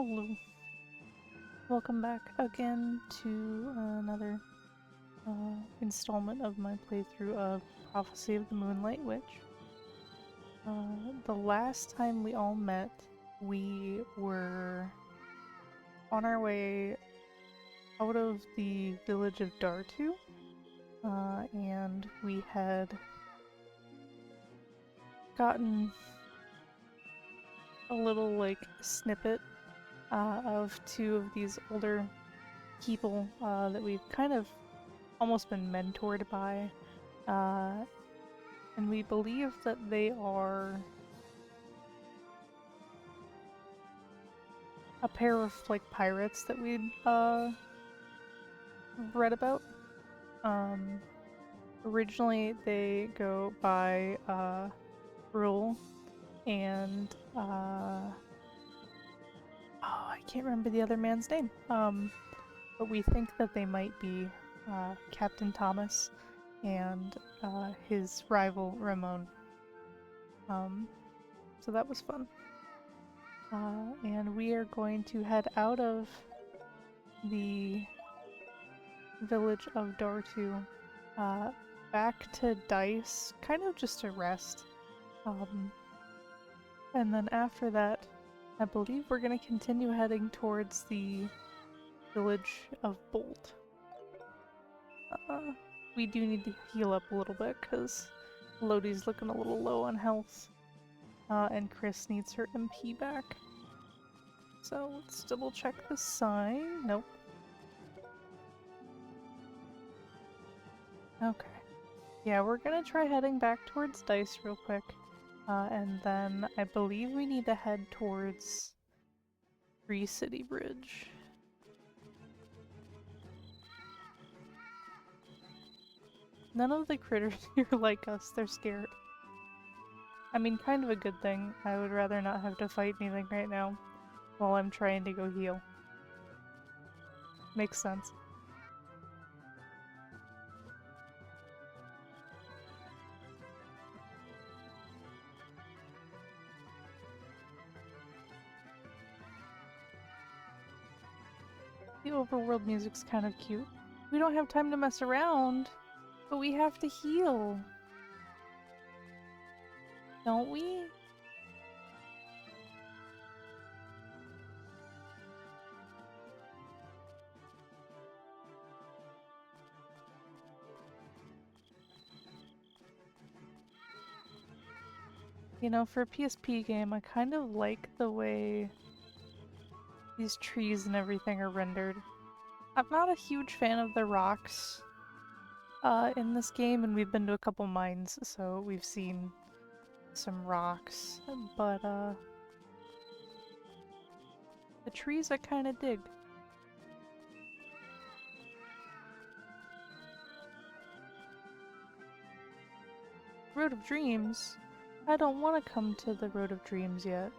Hello. Welcome back again to another installment of my playthrough of Prophecy of the Moonlight Witch. The last time we all met, we were on our way out of the village of Dartu, and we had gotten a little, snippet of two of these older people that we've kind of almost been mentored by, and we believe that they are a pair of, pirates that we'd read about. Originally they go by Rule, and I can't remember the other man's name. But we think that they might be Captain Thomas and his rival Ramon. So that was fun. And we are going to head out of the village of Dartu back to Dice, kind of just to rest. And then after that, I believe we're going to continue heading towards the village of Bolt. We do need to heal up a little bit because Lodi's looking a little low on health. And Chris needs her MP back. So let's double check the sign. Nope. Okay. Yeah, we're gonna try heading back towards Dice real quick. And then I believe we need to head towards Free City Bridge. None of the critters here like us, they're scared. I mean, kind of a good thing. I would rather not have to fight anything right now while I'm trying to go heal. Makes sense. The overworld music's kind of cute. We don't have time to mess around, but we have to heal. Don't we? You know, for a PSP game, I kind of like the way these trees and everything are rendered. I'm not a huge fan of the rocks in this game, and we've been to a couple mines, so we've seen some rocks, but the trees I kind of dig. Road of Dreams? I don't want to come to the Road of Dreams yet.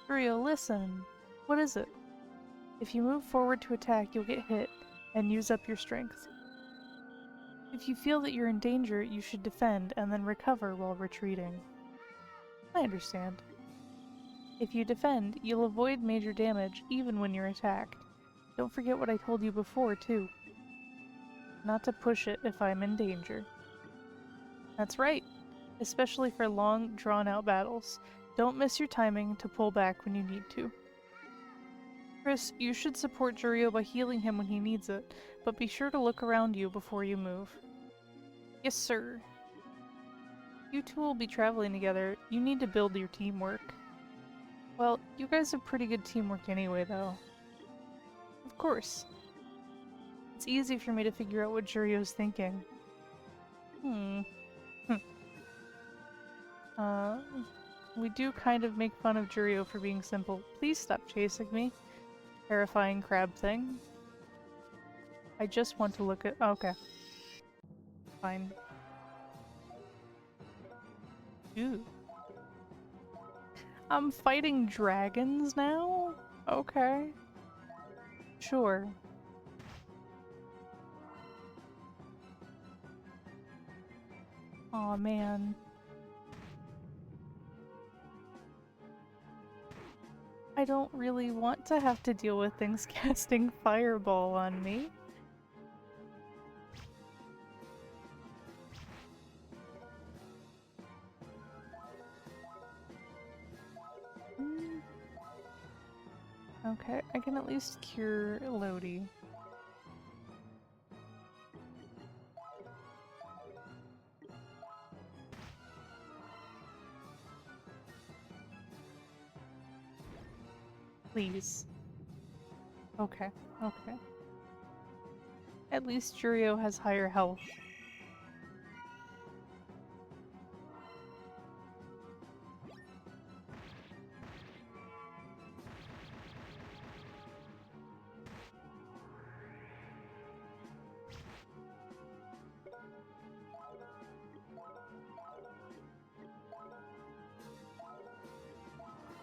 Rio, listen. What is it? If you move forward to attack, you'll get hit and use up your strength. If you feel that you're in danger, you should defend and then recover while retreating. I understand. If you defend, you'll avoid major damage even when you're attacked. Don't forget what I told you before, too. Not to push it if I'm in danger. That's right. Especially for long, drawn-out battles. Don't miss your timing to pull back when you need to. Chris, you should support Jurio by healing him when he needs it, but be sure to look around you before you move. Yes, sir. You two will be traveling together. You need to build your teamwork. Well, you guys have pretty good teamwork anyway, though. Of course. It's easy for me to figure out what Jurio's thinking. We do kind of make fun of Jurio for being simple. Please stop chasing me. Terrifying crab thing. I just want to look at— okay. Fine. Ooh. I'm fighting dragons now? Okay. Sure. Aw, man. I don't really want to have to deal with things casting fireball on me. Okay, I can at least cure Lodi. Please. Okay, okay. At least Jurio has higher health.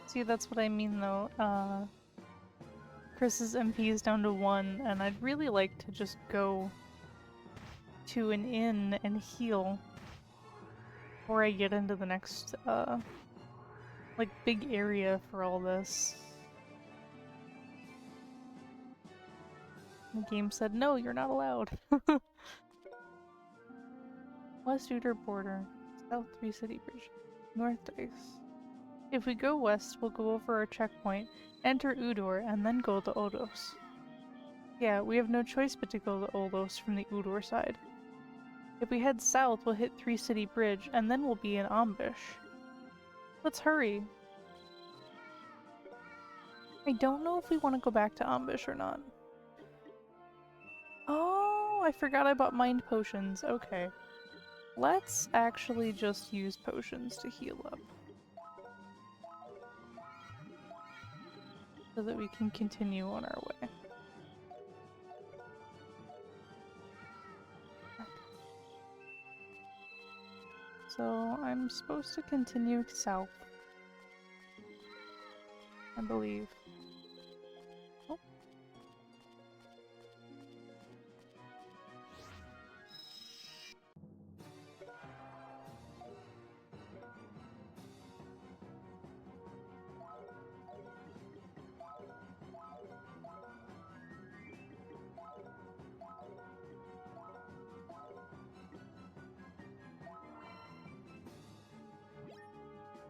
See, that's what I mean though. Chris's MP is down to 1, and I'd really like to just go to an inn and heal before I get into the next, like, big area for all this. The game said, no, you're not allowed. West Udor border, South 3 City Bridge, North Dice. If we go west, we'll go over our checkpoint, enter Udor, and then go to Odos. Yeah, we have no choice but to go to Odos from the Udor side. If we head south, we'll hit 3 City Bridge, and then we'll be in Ambush. Let's hurry. I don't know if we want to go back to Ambush or not. Oh, I forgot I bought mind potions. Okay. Let's actually just use potions to heal up. So that we can continue on our way. So I'm supposed to continue south, I believe. Oh.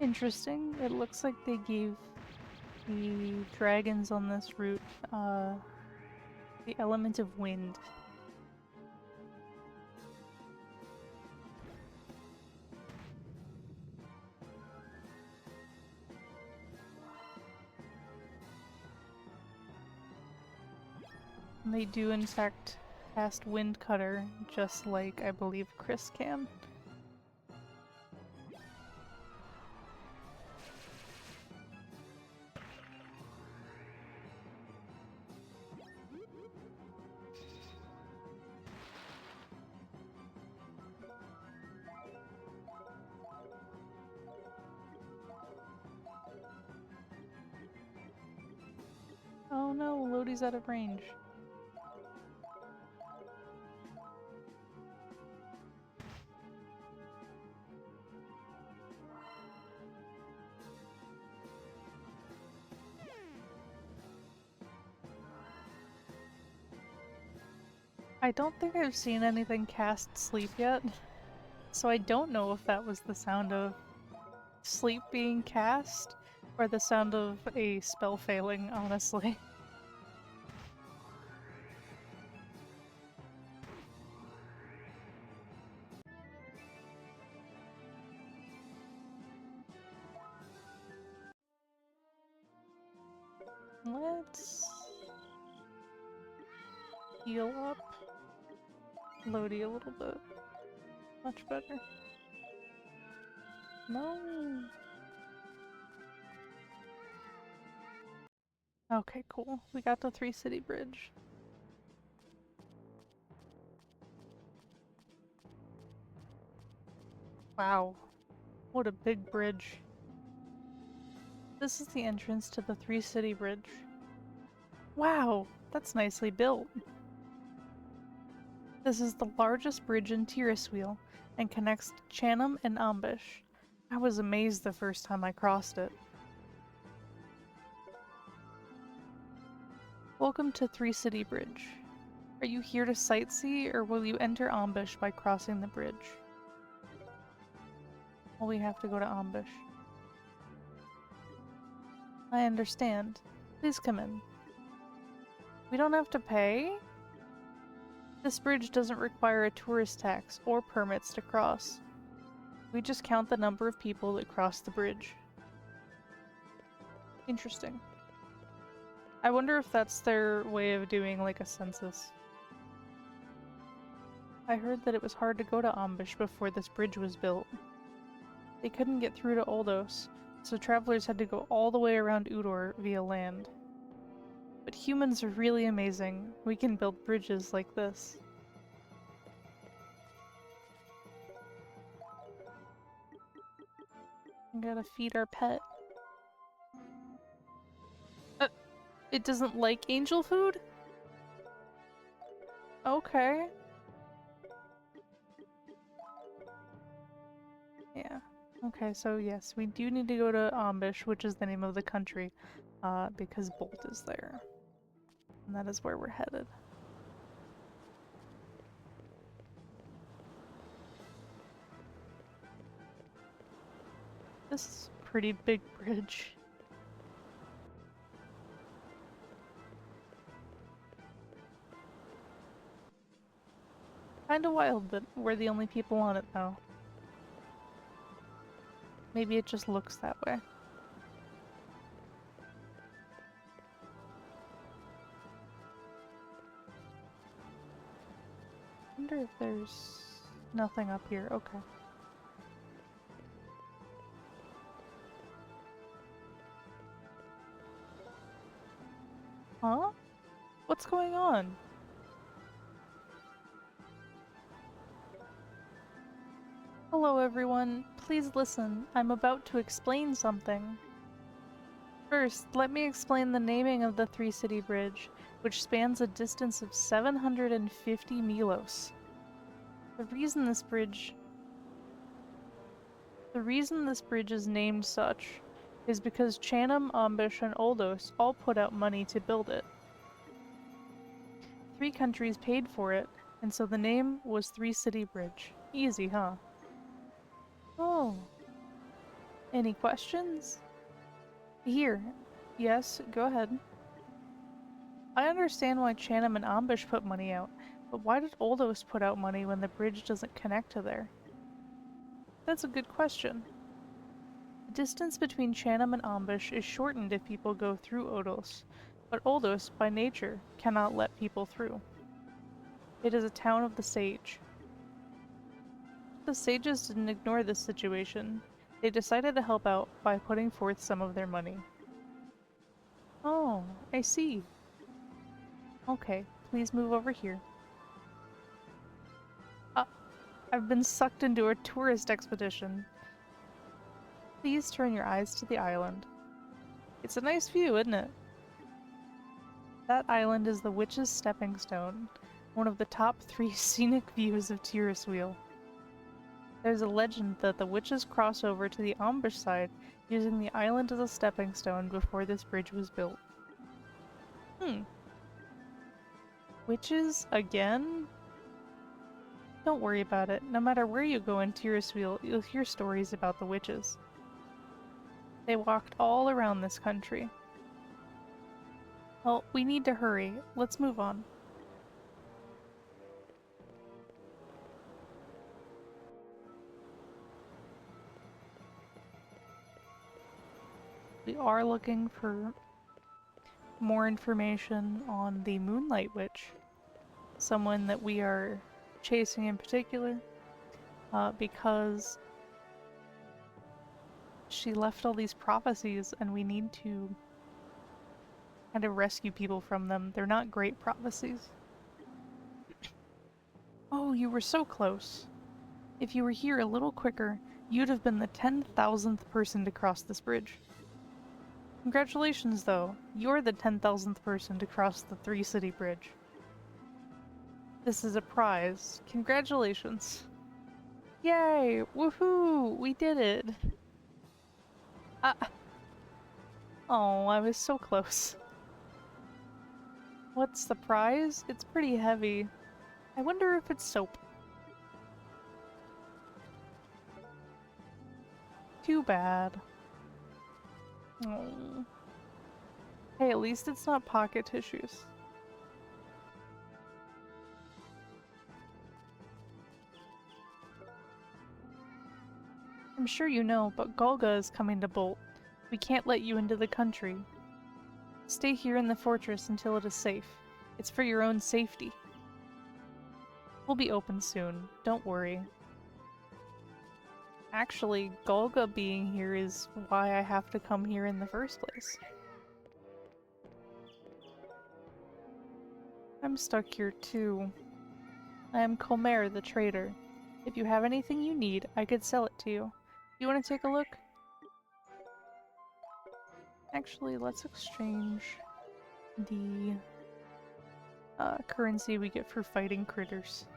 Interesting. It looks like they gave the dragons on this route the element of wind. And they do in fact cast Wind Cutter, just like I believe Chris can. Oh no, Lodi's out of range. I don't think I've seen anything cast sleep yet, so I don't know if that was the sound of sleep being cast or the sound of a spell failing, honestly. Let's heal up Lodi a little bit. Much better. No. Okay, cool. We got the 3 City Bridge. Wow. What a big bridge. This is the entrance to the 3 City Bridge. Wow, that's nicely built. This is the largest bridge in Tiriswheel and connects Chanum and Ambush. I was amazed the first time I crossed it. Welcome to Three City Bridge. Are you here to sightsee, or will you enter Ambush by crossing the bridge? Well, we have to go to Ambush. I understand. Please come in. We don't have to pay? This bridge doesn't require a tourist tax or permits to cross. We just count the number of people that cross the bridge. Interesting. I wonder if that's their way of doing like a census. I heard that it was hard to go to Ambush before this bridge was built. They couldn't get through to Oldos, so travelers had to go all the way around Udor via land. But humans are really amazing. We can build bridges like this. We gotta feed our pet. It doesn't like angel food? Okay. Yeah. Okay, so yes, we do need to go to Ambush, which is the name of the country, because Bolt is there. And that is where we're headed. This is a pretty big bridge. Kinda wild that we're the only people on it, though. Maybe it just looks that way. I wonder if there's nothing up here. Okay. Huh? What's going on? Hello everyone, please listen. I'm about to explain something. First, let me explain the naming of the Three City Bridge, which spans a distance of 750 milos. The reason this bridge is named such is because Chanum, Ambush, and Oldos all put out money to build it. 3 countries paid for it, and so the name was Three City Bridge. Easy, huh? Oh. Any questions? Here. Yes, go ahead. I understand why Chanum and Ambush put money out, but why did Oldos put out money when the bridge doesn't connect to there? That's a good question. The distance between Chanum and Ambush is shortened if people go through Oldos, but Oldos, by nature, cannot let people through. It is a town of the Sage. The sages didn't ignore this situation. They decided to help out by putting forth some of their money. Oh, I see. Okay, please move over here. I've been sucked into a tourist expedition. Please turn your eyes to the island. It's a nice view, isn't it? That island is the Witch's Stepping Stone, one of the top 3 scenic views of Tiriswheel. There's a legend that the witches cross over to the Ambush side using the island as a stepping stone before this bridge was built. Witches? Again? Don't worry about it. No matter where you go in Tiriswheel, you'll hear stories about the witches. They walked all around this country. Well, we need to hurry. Let's move on. We are looking for more information on the Moonlight Witch, someone that we are chasing in particular, because she left all these prophecies and we need to kind of rescue people from them. They're not great prophecies. Oh, you were so close. If you were here a little quicker, you'd have been the 10,000th person to cross this bridge. Congratulations, though. You're the 10,000th person to cross the Three City Bridge. This is a prize. Congratulations. Yay! Woohoo! We did it! Oh, I was so close. What's the prize? It's pretty heavy. I wonder if it's soap. Too bad. Oh. Hey, at least it's not pocket tissues. I'm sure you know, but Galga is coming to Bolt. We can't let you into the country. Stay here in the fortress until it is safe. It's for your own safety. We'll be open soon, don't worry. Actually, Galga being here is why I have to come here in the first place. I'm stuck here too. I am Comer, the trader. If you have anything you need, I could sell it to you. You want to take a look? Actually, let's exchange the currency we get for fighting critters.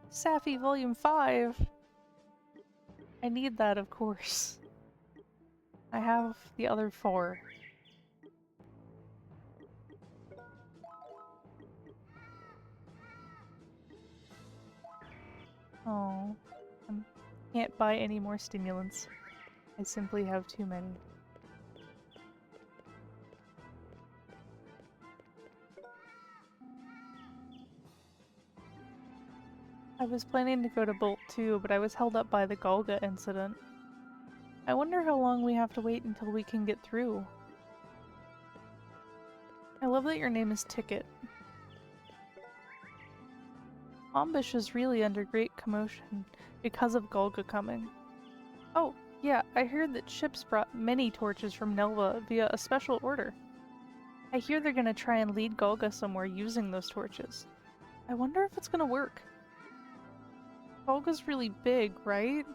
Safi Volume 5! I need that, of course. I have the other 4. Oh, I can't buy any more stimulants. I simply have too many. I was planning to go to Bolt too, but I was held up by the Galga incident. I wonder how long we have to wait until we can get through. I love that your name is Ticket. Ombish is really under great commotion because of Galga coming. Oh, yeah, I heard that ships brought many torches from Nelva via a special order. I hear they're gonna try and lead Galga somewhere using those torches. I wonder if it's gonna work. Galga's really big, right?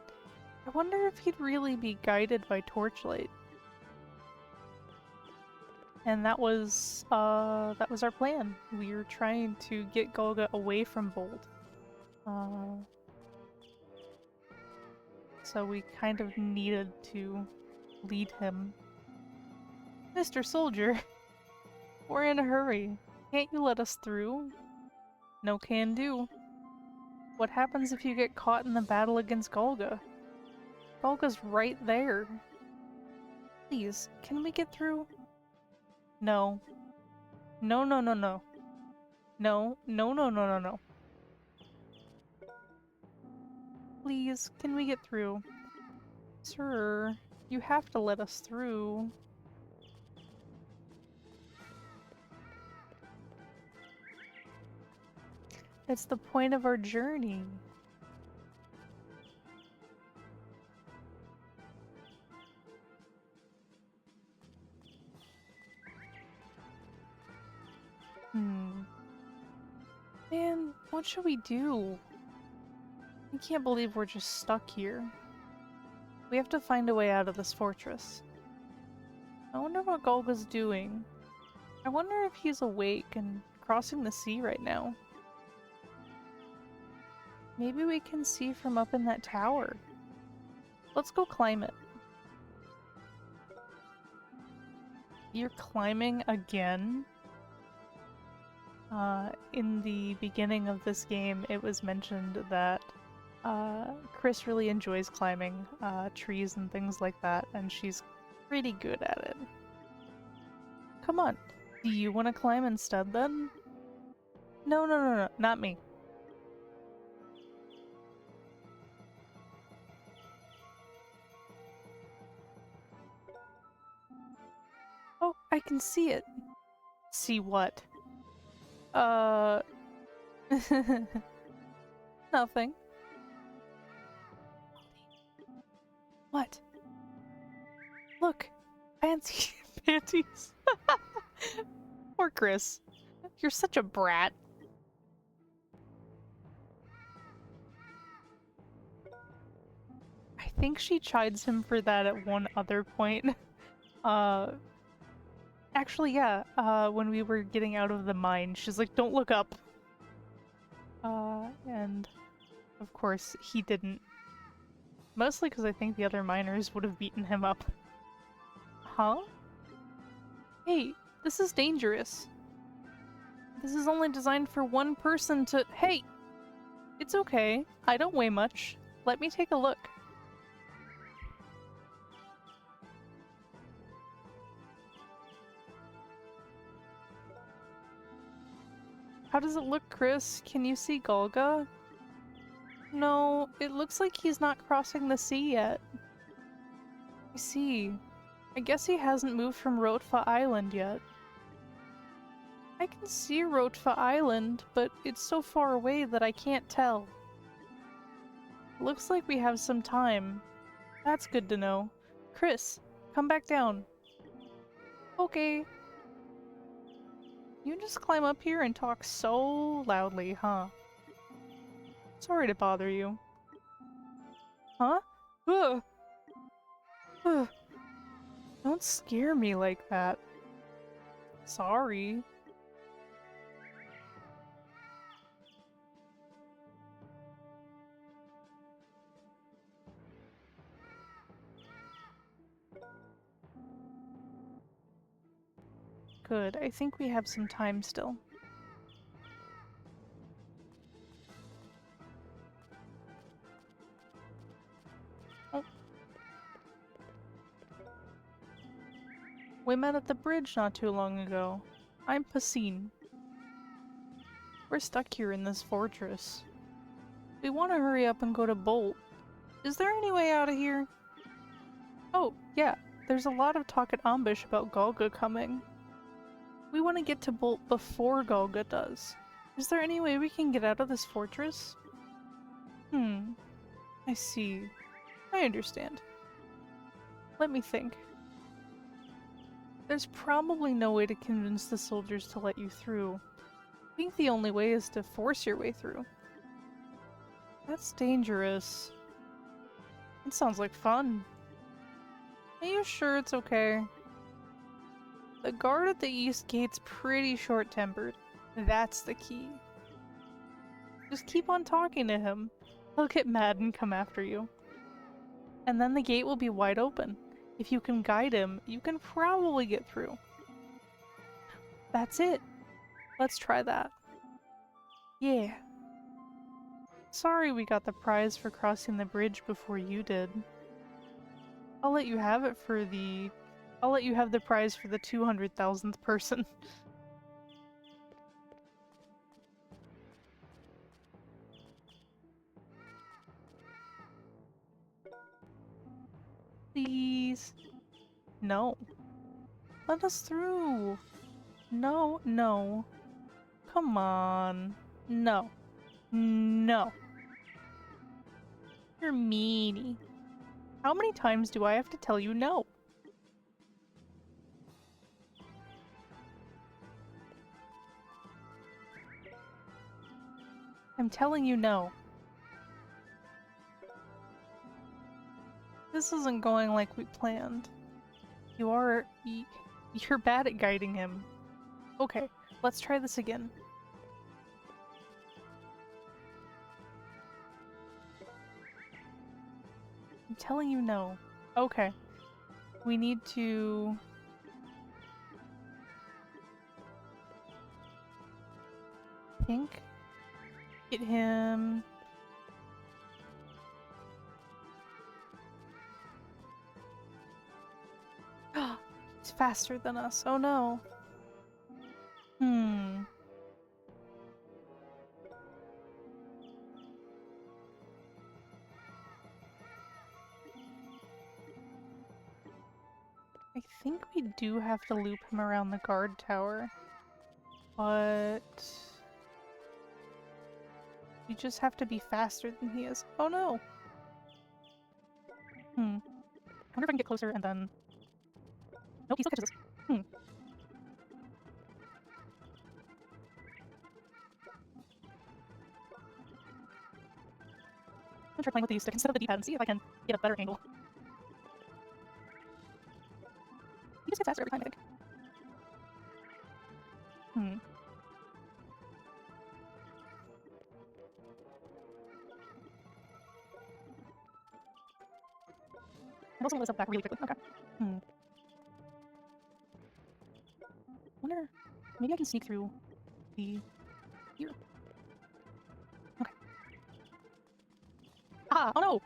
I wonder if he'd really be guided by torchlight. And that was our plan. We were trying to get Galga away from Bolt. So we kind of needed to lead him. Mr. Soldier, we're in a hurry. Can't you let us through? No can do. What happens if you get caught in the battle against Galga? Galga's right there. Please, can we get through? No. No, no, no, no. No, no, no, no, no, no. Please, can we get through? Sir, you have to let us through. It's the point of our journey. Man, what should we do? I can't believe we're just stuck here. We have to find a way out of this fortress. I wonder what Galga's doing. I wonder if he's awake and crossing the sea right now. Maybe we can see from up in that tower. Let's go climb it. You're climbing again? In the beginning of this game, it was mentioned that Chris really enjoys climbing trees and things like that, and she's pretty good at it. Come on, do you want to climb instead then? No, no, no, no, not me. Oh, I can see it. See what? Nothing. What? Look! Fancy panties! Poor Chris. You're such a brat. I think she chides him for that at one other point. Actually, yeah, when we were getting out of the mine, she's like, don't look up. And of course, he didn't. Mostly because I think the other miners would have beaten him up. Huh? Hey, This is dangerous. This is only designed for one person to— Hey! It's okay. I don't weigh much. Let me take a look. How does it look, Chris? Can you see Galga? No, it looks like he's not crossing the sea yet. I see. I guess he hasn't moved from Rotfa Island yet. I can see Rotfa Island, but it's so far away that I can't tell. Looks like we have some time. That's good to know. Chris, come back down. Okay. You just climb up here and talk so loudly, huh? Sorry to bother you. Huh? Ugh. Ugh. Don't scare me like that. Sorry. Good. I think we have some time still. Oh. We met at the bridge not too long ago. I'm Pasine. We're stuck here in this fortress. We want to hurry up and go to Bolt. Is there any way out of here? Oh, yeah. There's a lot of talk at Ambush about Galga coming. We want to get to Bolt before Galga does. Is there any way we can get out of this fortress? I see. I understand. Let me think. There's probably no way to convince the soldiers to let you through. I think the only way is to force your way through. That's dangerous. It sounds like fun. Are you sure it's okay? The guard at the east gate's pretty short-tempered. That's the key. Just keep on talking to him. He'll get mad and come after you. And then the gate will be wide open. If you can guide him, you can probably get through. That's it. Let's try that. Yeah. Sorry we got the prize for crossing the bridge before you did. I'll let you have it for the— I'll let you have the prize for the 200,000th person. Please. No. Let us through. No, no. Come on. No. No. You're meanie. How many times do I have to tell you no? I'm telling you no. This isn't going like we planned. You're bad at guiding him. Okay, let's try this again. I'm telling you no. Okay. We need to— think? Get him— he's faster than us. Oh no. I think we do have to loop him around the guard tower. But you just have to be faster than he is. Oh no! I wonder if I can get closer and then— nope, he still catches us. I'm gonna try playing with these sticks instead of the D-pad and see if I can get a better angle. He just gets faster every time, I think. I'm also gonna step back really quickly. Okay. wonder, maybe I can sneak through the here. Okay. Ah! Oh no!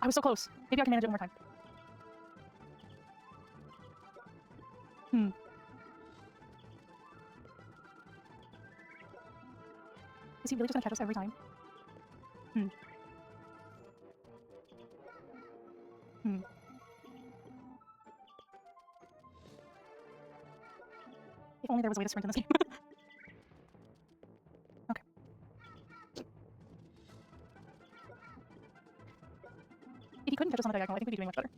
I was so close. Maybe I can manage it one more time. Hmm. Is he really just gonna catch us every time? Hmm. Hmm. If only there was a way to sprint in this game. Okay. If he couldn't catch us on the diagonal, I think we'd be doing much better.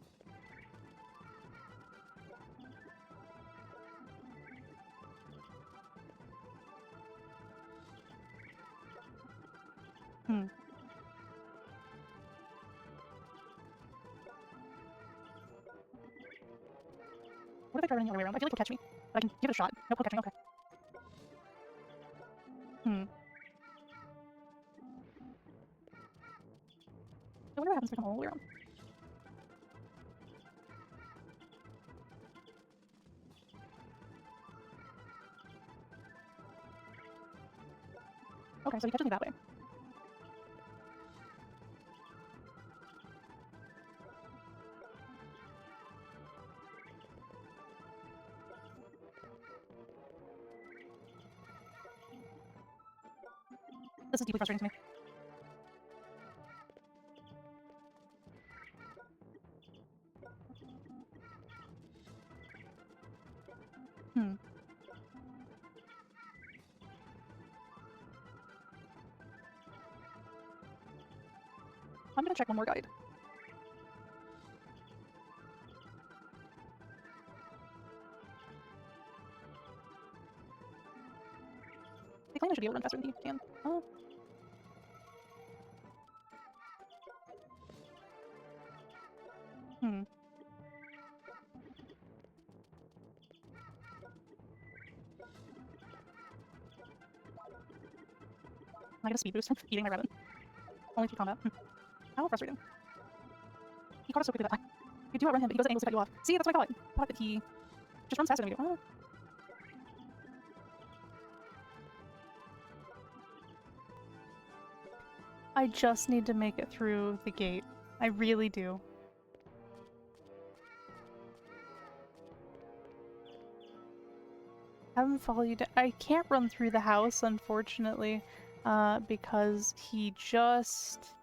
Hmm. What if I try running the other way around? I feel like he'll catch me, but I can give it a shot. Nope, he'll catch me. Okay. Hmm. I wonder what happens if I come all the way around. Okay, so he catches me that way. This is deeply frustrating to me. Hmm. I'm gonna check one more guide. They claim I should be able to run faster than he can. Oh. Hmm. I get a speed boost from eating my rabbit. Only through combat. How frustrating. He caught us so quickly that time. You do outrun him, but he goes at angles to cut you off. See, that's what I thought. I thought that he just runs faster than we do. Oh. I just need to make it through the gate. I really do. Haven't followed you down. I can't run through the house, unfortunately, because he just...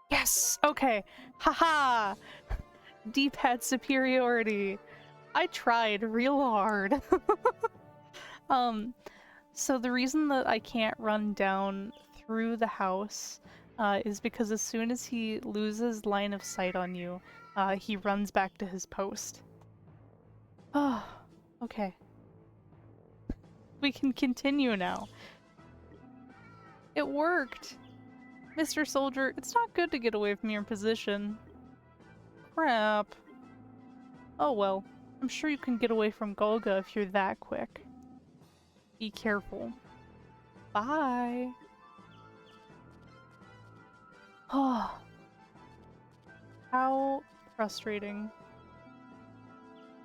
Yes! Okay. Haha! D-pad superiority. I tried real hard. So the reason that I can't run down through the house is because as soon as he loses line of sight on you, he runs back to his post. Oh, okay. We can continue now. It worked! Mr. Soldier, it's not good to get away from your position. Crap. Oh well. I'm sure you can get away from Galga if you're that quick. Be careful. Bye! Oh. How frustrating.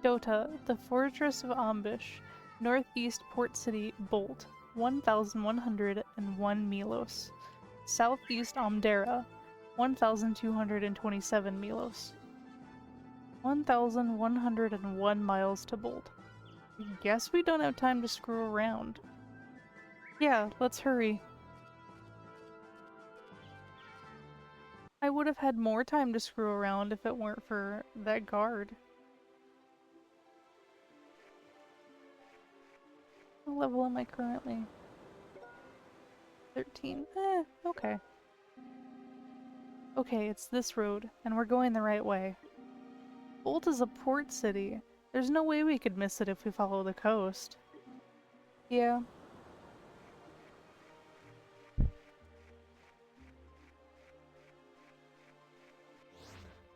Dota, the Fortress of Ambush, Northeast Port City, Bolt, 1,101 Milos. Southeast Amdera, 1,227 Milos. 1,101 miles to Bolt. Guess we don't have time to screw around. Yeah, let's hurry. I would have had more time to screw around if it weren't for that guard. What level am I currently? 13. Okay. Okay, it's this road, and we're going the right way. Bolt is a port city. There's no way we could miss it if we follow the coast. Yeah.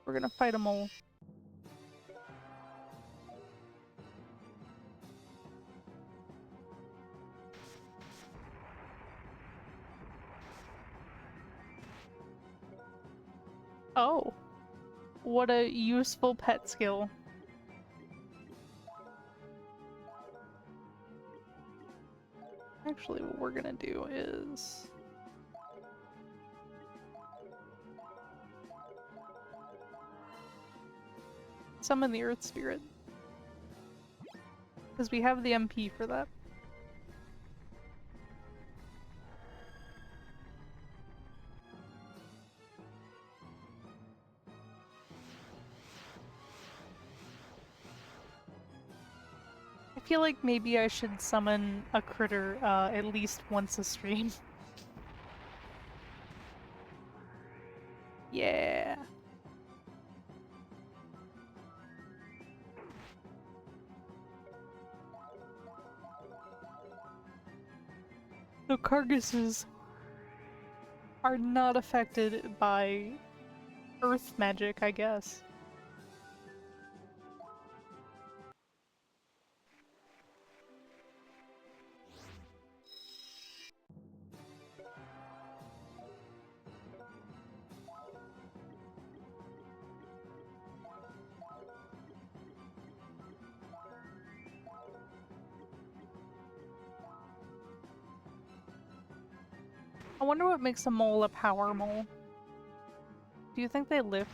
We're gonna fight a mole. Oh. What a useful pet skill. Actually, what we're gonna do is... summon the Earth Spirit. Because we have the MP for that. I feel like maybe I should summon a critter at least once a stream. Yeah. The carcasses are not affected by earth magic, I guess. I wonder what makes a mole a power mole. Do you think they lift?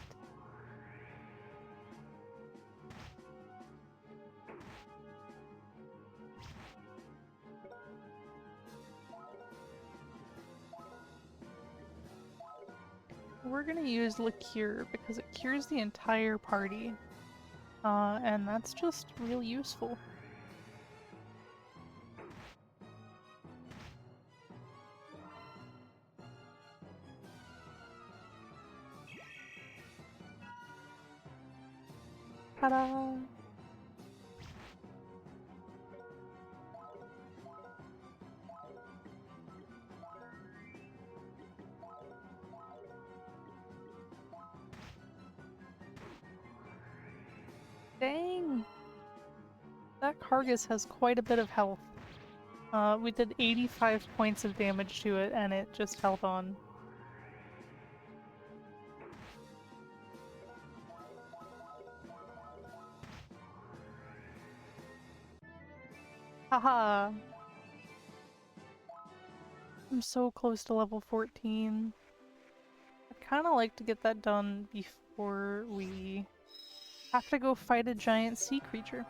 We're gonna use Liqueur because it cures the entire party. And that's just real useful. Ta-da! Dang! That Cargus has quite a bit of health. We did 85 points of damage to it, and it just held on. Haha! I'm so close to level 14. I'd kinda like to get that done before we have to go fight a giant sea creature.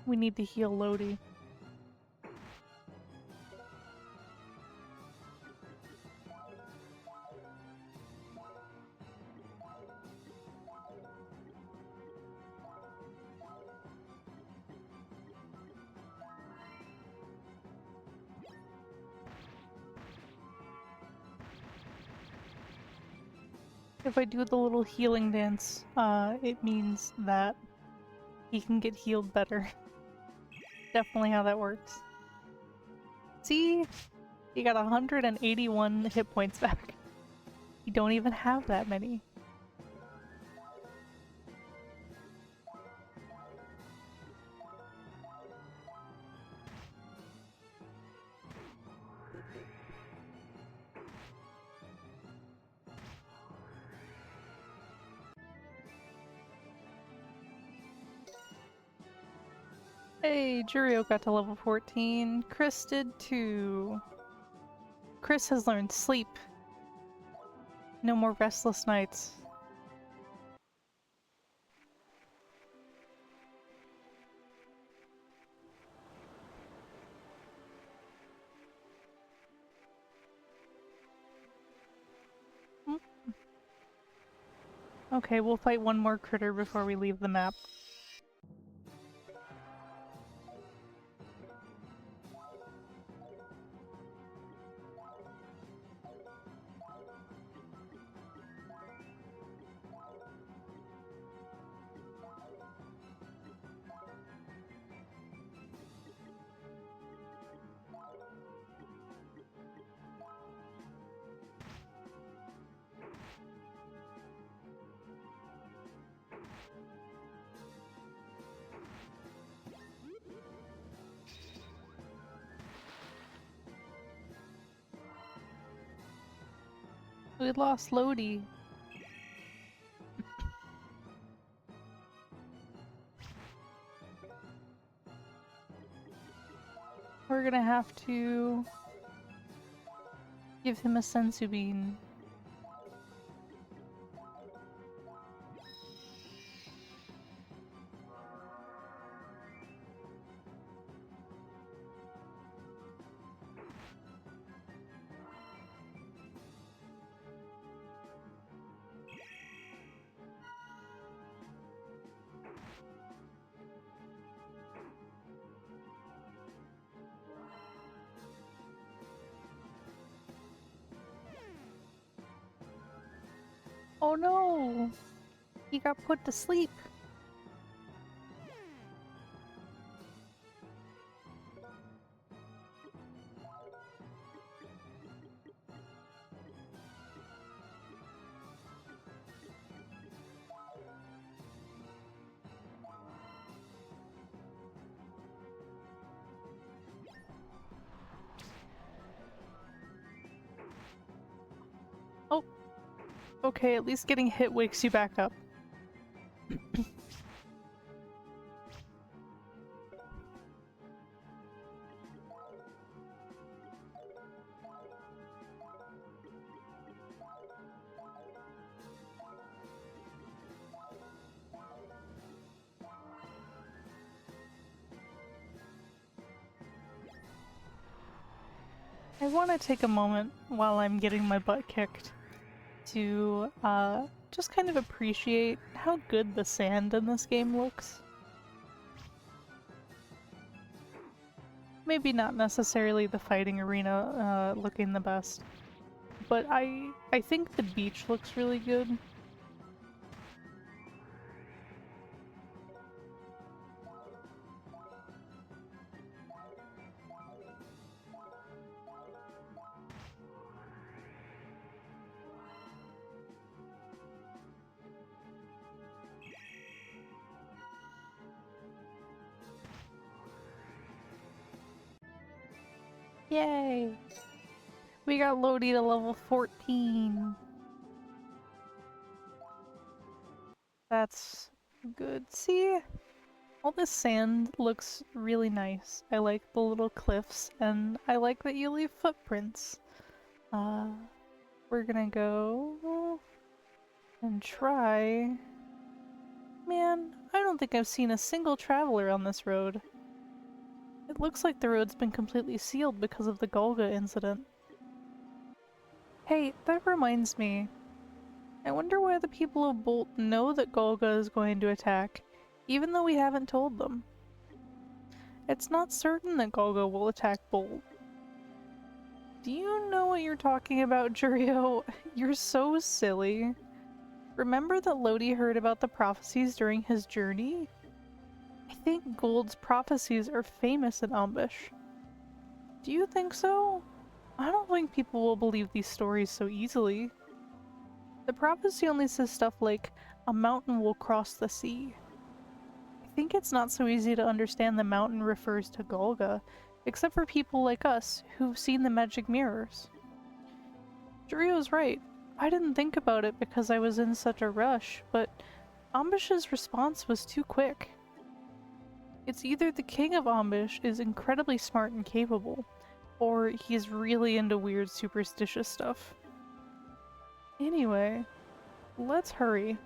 We need to heal Lodi. If I do the little healing dance, it means that he can get healed better. Definitely how that works. See? You got 181 hit points back. You don't even have that many. Hey, Jurio got to level 14. Chris did too. Chris has learned sleep. No more restless nights. Okay, we'll fight one more critter before we leave the map. We lost Lodi. We're gonna have to give him a sensu bean. Oh no! He got put to sleep. Oh. Okay, at least getting hit wakes you back up. I want to take a moment while I'm getting my butt kicked to just kind of appreciate how good the sand in this game looks. Maybe not necessarily the fighting arena looking the best, but I think the beach looks really good. Yay! We got Lodi to level 14. That's good. See? All this sand looks really nice. I like the little cliffs, and I like that you leave footprints. We're gonna go and try... Man, I don't think I've seen a single traveler on this road. It looks like the road's been completely sealed because of the Galga incident. Hey, that reminds me. I wonder why the people of Bolt know that Galga is going to attack, even though we haven't told them. It's not certain that Galga will attack Bolt. Do you know what you're talking about, Jurio? You're so silly. Remember that Lodi heard about the prophecies during his journey? I think Gold's prophecies are famous in Ambush. Do you think so? I don't think people will believe these stories so easily. The prophecy only says stuff like, a mountain will cross the sea. I think it's not so easy to understand the mountain refers to Galga, except for people like us, who've seen the magic mirrors. Jurio's right. I didn't think about it because I was in such a rush, but Ambush's response was too quick. It's either the king of Ambush is incredibly smart and capable, or he's really into weird superstitious stuff. Anyway, let's hurry.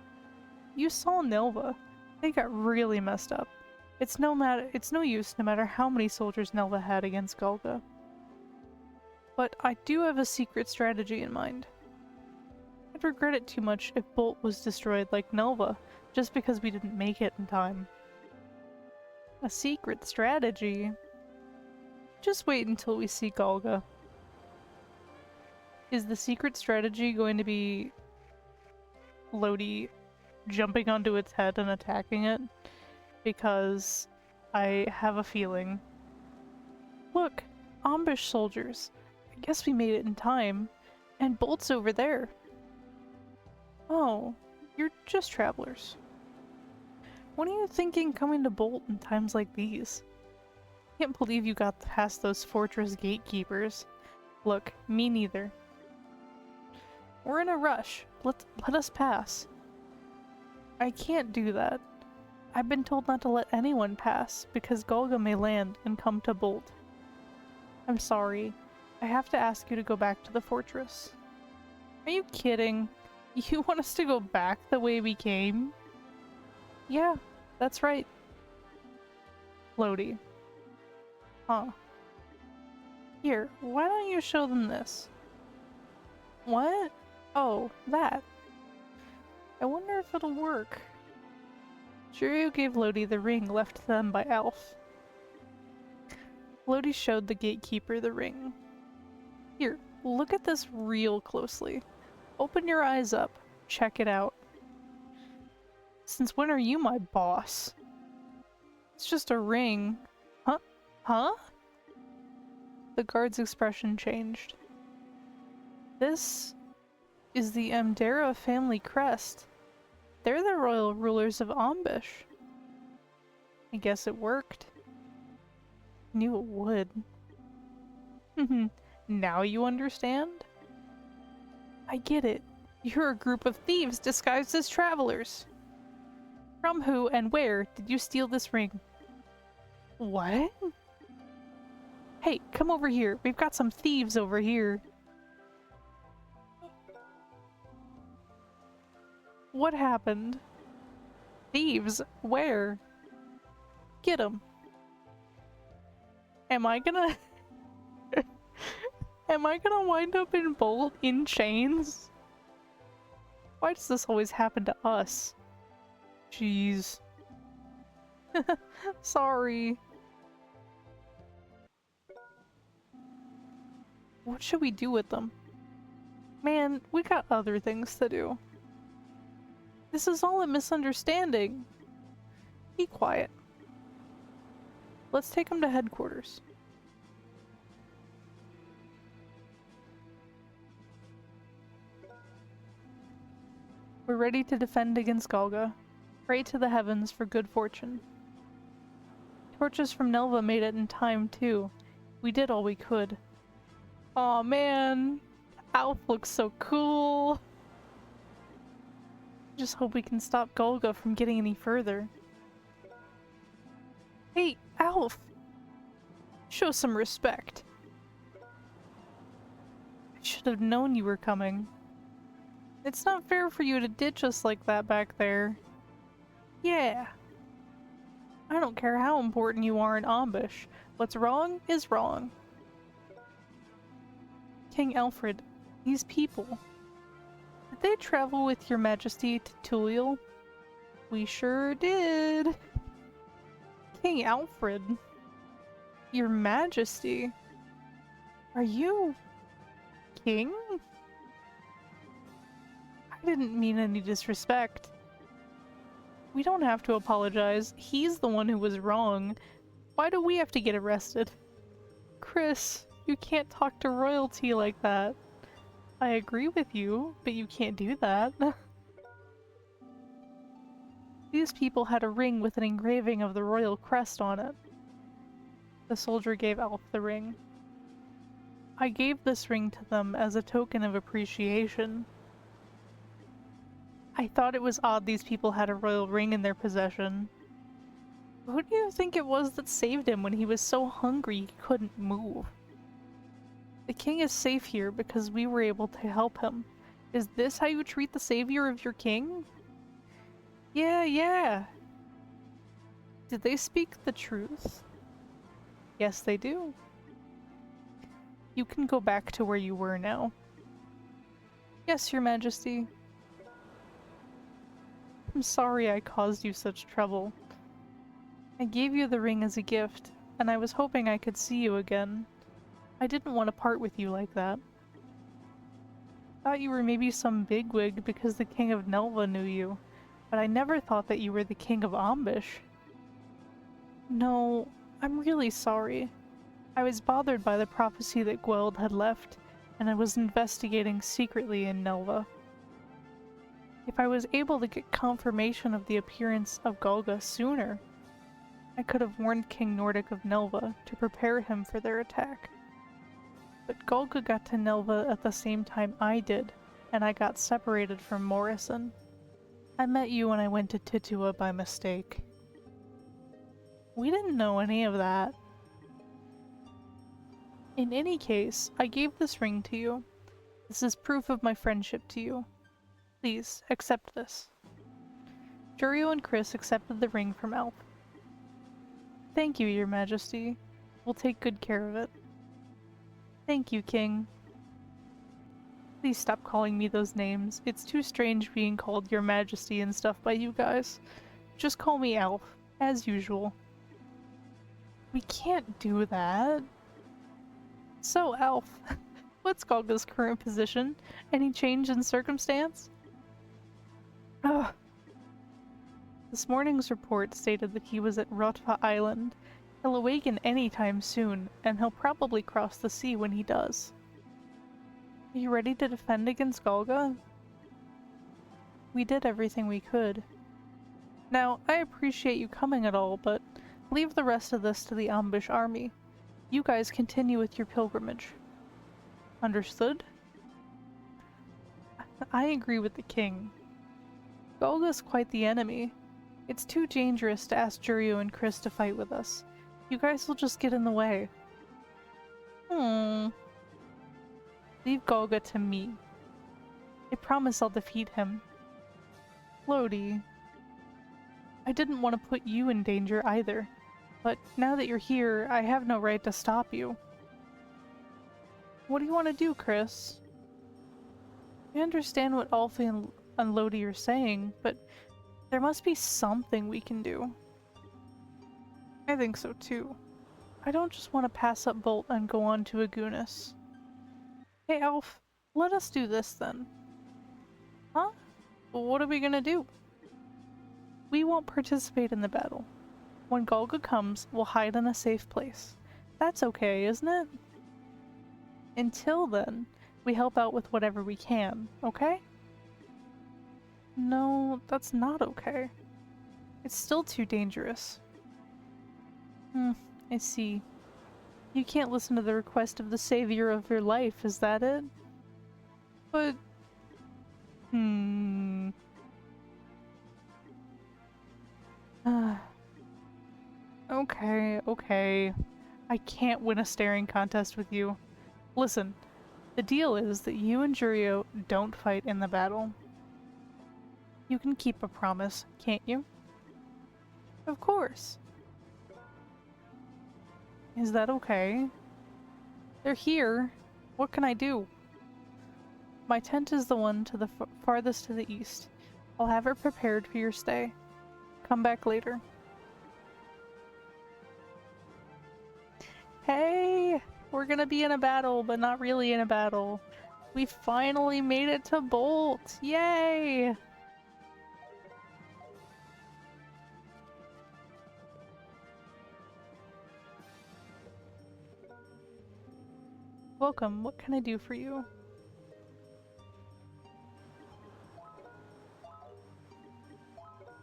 You saw Nelva. They got really messed up. It's no use no matter how many soldiers Nelva had against Galga. But I do have a secret strategy in mind. I'd regret it too much if Bolt was destroyed like Nelva, just because we didn't make it in time. A secret strategy? Just wait until we see Galga. Is the secret strategy going to be Lodi jumping onto its head and attacking it? Because I have a feeling. Look! Ambush soldiers! I guess we made it in time. And Bolt's over there. Oh, you're just travelers. What are you thinking coming to Bolt in times like these? Can't believe you got past those fortress gatekeepers. Look, me neither. We're in a rush. Let us pass. I can't do that. I've been told not to let anyone pass, because Galga may land and come to Bolt. I'm sorry. I have to ask you to go back to the fortress. Are you kidding? You want us to go back the way we came? Yeah, that's right. Floaty. Huh. Here, why don't you show them this? What? Oh, that. I wonder if it'll work. Shiryu gave Lodi the ring left to them by Alf. Lodi showed the gatekeeper the ring. Here, look at this real closely. Open your eyes up. Check it out. Since when are you my boss? It's just a ring. Huh? Huh? The guard's expression changed. This is the Amdera family crest. They're the royal rulers of Ambush. I guess it worked. Knew it would. Now you understand? I get it. You're a group of thieves disguised as travelers. From who and where did you steal this ring? What? Hey, come over here. We've got some thieves over here. What happened? Thieves? Where? Get 'em. Am I gonna... Am I gonna wind up in Bolt in chains? Why does this always happen to us? Jeez. Sorry. What should we do with them? Man, we got other things to do. This is all a misunderstanding. Be quiet. Let's take them to headquarters. We're ready to defend against Galga. Pray to the heavens for good fortune. Torches from Nelva made it in time, too. We did all we could. Aw, man! Alf looks so cool! Just hope we can stop Galga from getting any further. Hey, Alf! Show some respect. I should have known you were coming. It's not fair for you to ditch us like that back there. Yeah. I don't care how important you are in Ambush. What's wrong is wrong. King Alfred, these people. Did they travel with your majesty to Tuliel? We sure did. King Alfred. Your majesty. Are you... king? I didn't mean any disrespect. We don't have to apologize. He's the one who was wrong. Why do we have to get arrested? Chris, you can't talk to royalty like that. I agree with you, but you can't do that. These people had a ring with an engraving of the royal crest on it. The soldier gave Alf the ring. I gave this ring to them as a token of appreciation. I thought it was odd these people had a royal ring in their possession. Who do you think it was that saved him when he was so hungry he couldn't move? The king is safe here because we were able to help him. Is this how you treat the savior of your king? Yeah. Did they speak the truth? Yes, they do. You can go back to where you were now. Yes, your majesty. I'm sorry I caused you such trouble. I gave you the ring as a gift, and I was hoping I could see you again. I didn't want to part with you like that. Thought you were maybe some bigwig because the king of Nelva knew you, but I never thought that you were the king of Ambush. No, I'm really sorry. I was bothered by the prophecy that Gweld had left, and I was investigating secretly in Nelva. If I was able to get confirmation of the appearance of Galga sooner, I could have warned King Nordic of Nelva to prepare him for their attack. But Galga got to Nelva at the same time I did, and I got separated from Morrison. I met you when I went to Titua by mistake. We didn't know any of that. In any case, I gave this ring to you. This is proof of my friendship to you. Please, accept this. Jurio and Chris accepted the ring from Elf. Thank you, Your Majesty. We'll take good care of it. Thank you, King. Please stop calling me those names. It's too strange being called Your Majesty and stuff by you guys. Just call me Elf, as usual. We can't do that. So, Elf, what's Galga's current position? Any change in circumstance? Ugh. This morning's report stated that he was at Rotva Island. He'll awaken any time soon, and he'll probably cross the sea when he does. Are you ready to defend against Galga? We did everything we could. Now, I appreciate you coming at all, but leave the rest of this to the Ambush army. You guys continue with your pilgrimage. Understood? I agree with the king. Galga's quite the enemy. It's too dangerous to ask Jurio and Chris to fight with us. You guys will just get in the way. Leave Galga to me. I promise I'll defeat him. Lodi. I didn't want to put you in danger either, but now that you're here, I have no right to stop you. What do you want to do, Chris? I understand what Alfie and Lodi are saying, but there must be something we can do. I think so too. I don't just want to pass up Bolt and go on to Igunis. Hey Alf, let us do this then. Huh? Well, what are we gonna do? We won't participate in the battle. When Galga comes, we'll hide in a safe place. That's okay, isn't it? Until then, we help out with whatever we can, okay? No, that's not okay. It's still too dangerous. I see. You can't listen to the request of the savior of your life, is that it? But... Okay. I can't win a staring contest with you. Listen, the deal is that you and Jurio don't fight in the battle. You can keep a promise, can't you? Of course. Is that okay? They're here. What can I do? My tent is the one to the farthest to the east. I'll have it prepared for your stay. Come back later. Hey! We're gonna be in a battle, but not really in a battle. We finally made it to Bolt! Yay! Welcome, what can I do for you?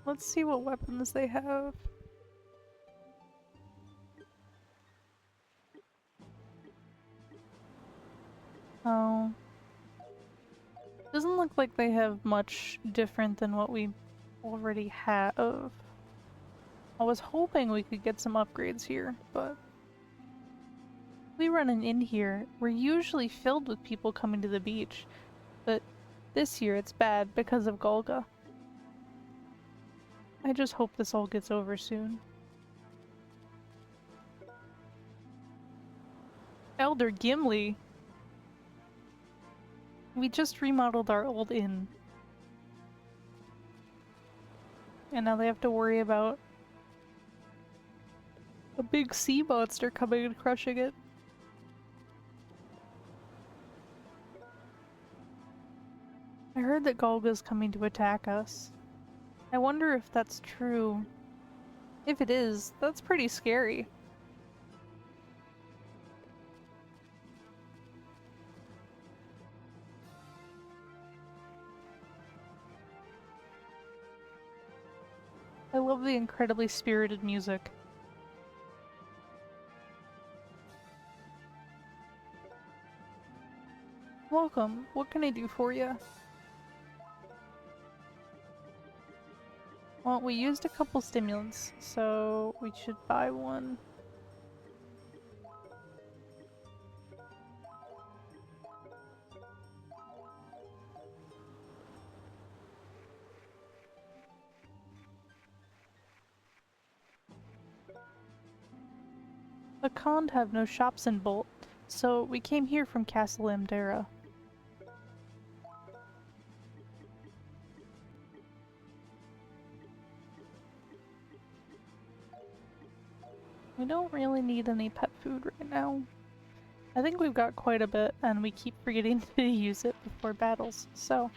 Let's see what weapons they have. Oh. Doesn't look like they have much different than what we already have. I was hoping we could get some upgrades here, but... We run an inn here. We're usually filled with people coming to the beach, but this year it's bad because of Galga. I just hope this all gets over soon. Elder Gimli! We just remodeled our old inn. And now they have to worry about a big sea monster coming and crushing it. I heard that Galga's coming to attack us. I wonder if that's true. If it is, that's pretty scary. I love the incredibly spirited music. Welcome. What can I do for you? Well, we used a couple stimulants, so we should buy one. The Khand have no shops in Bolt, so we came here from Castle Amdera. We don't really need any pet food right now. I think we've got quite a bit, and we keep forgetting to use it before battles, so...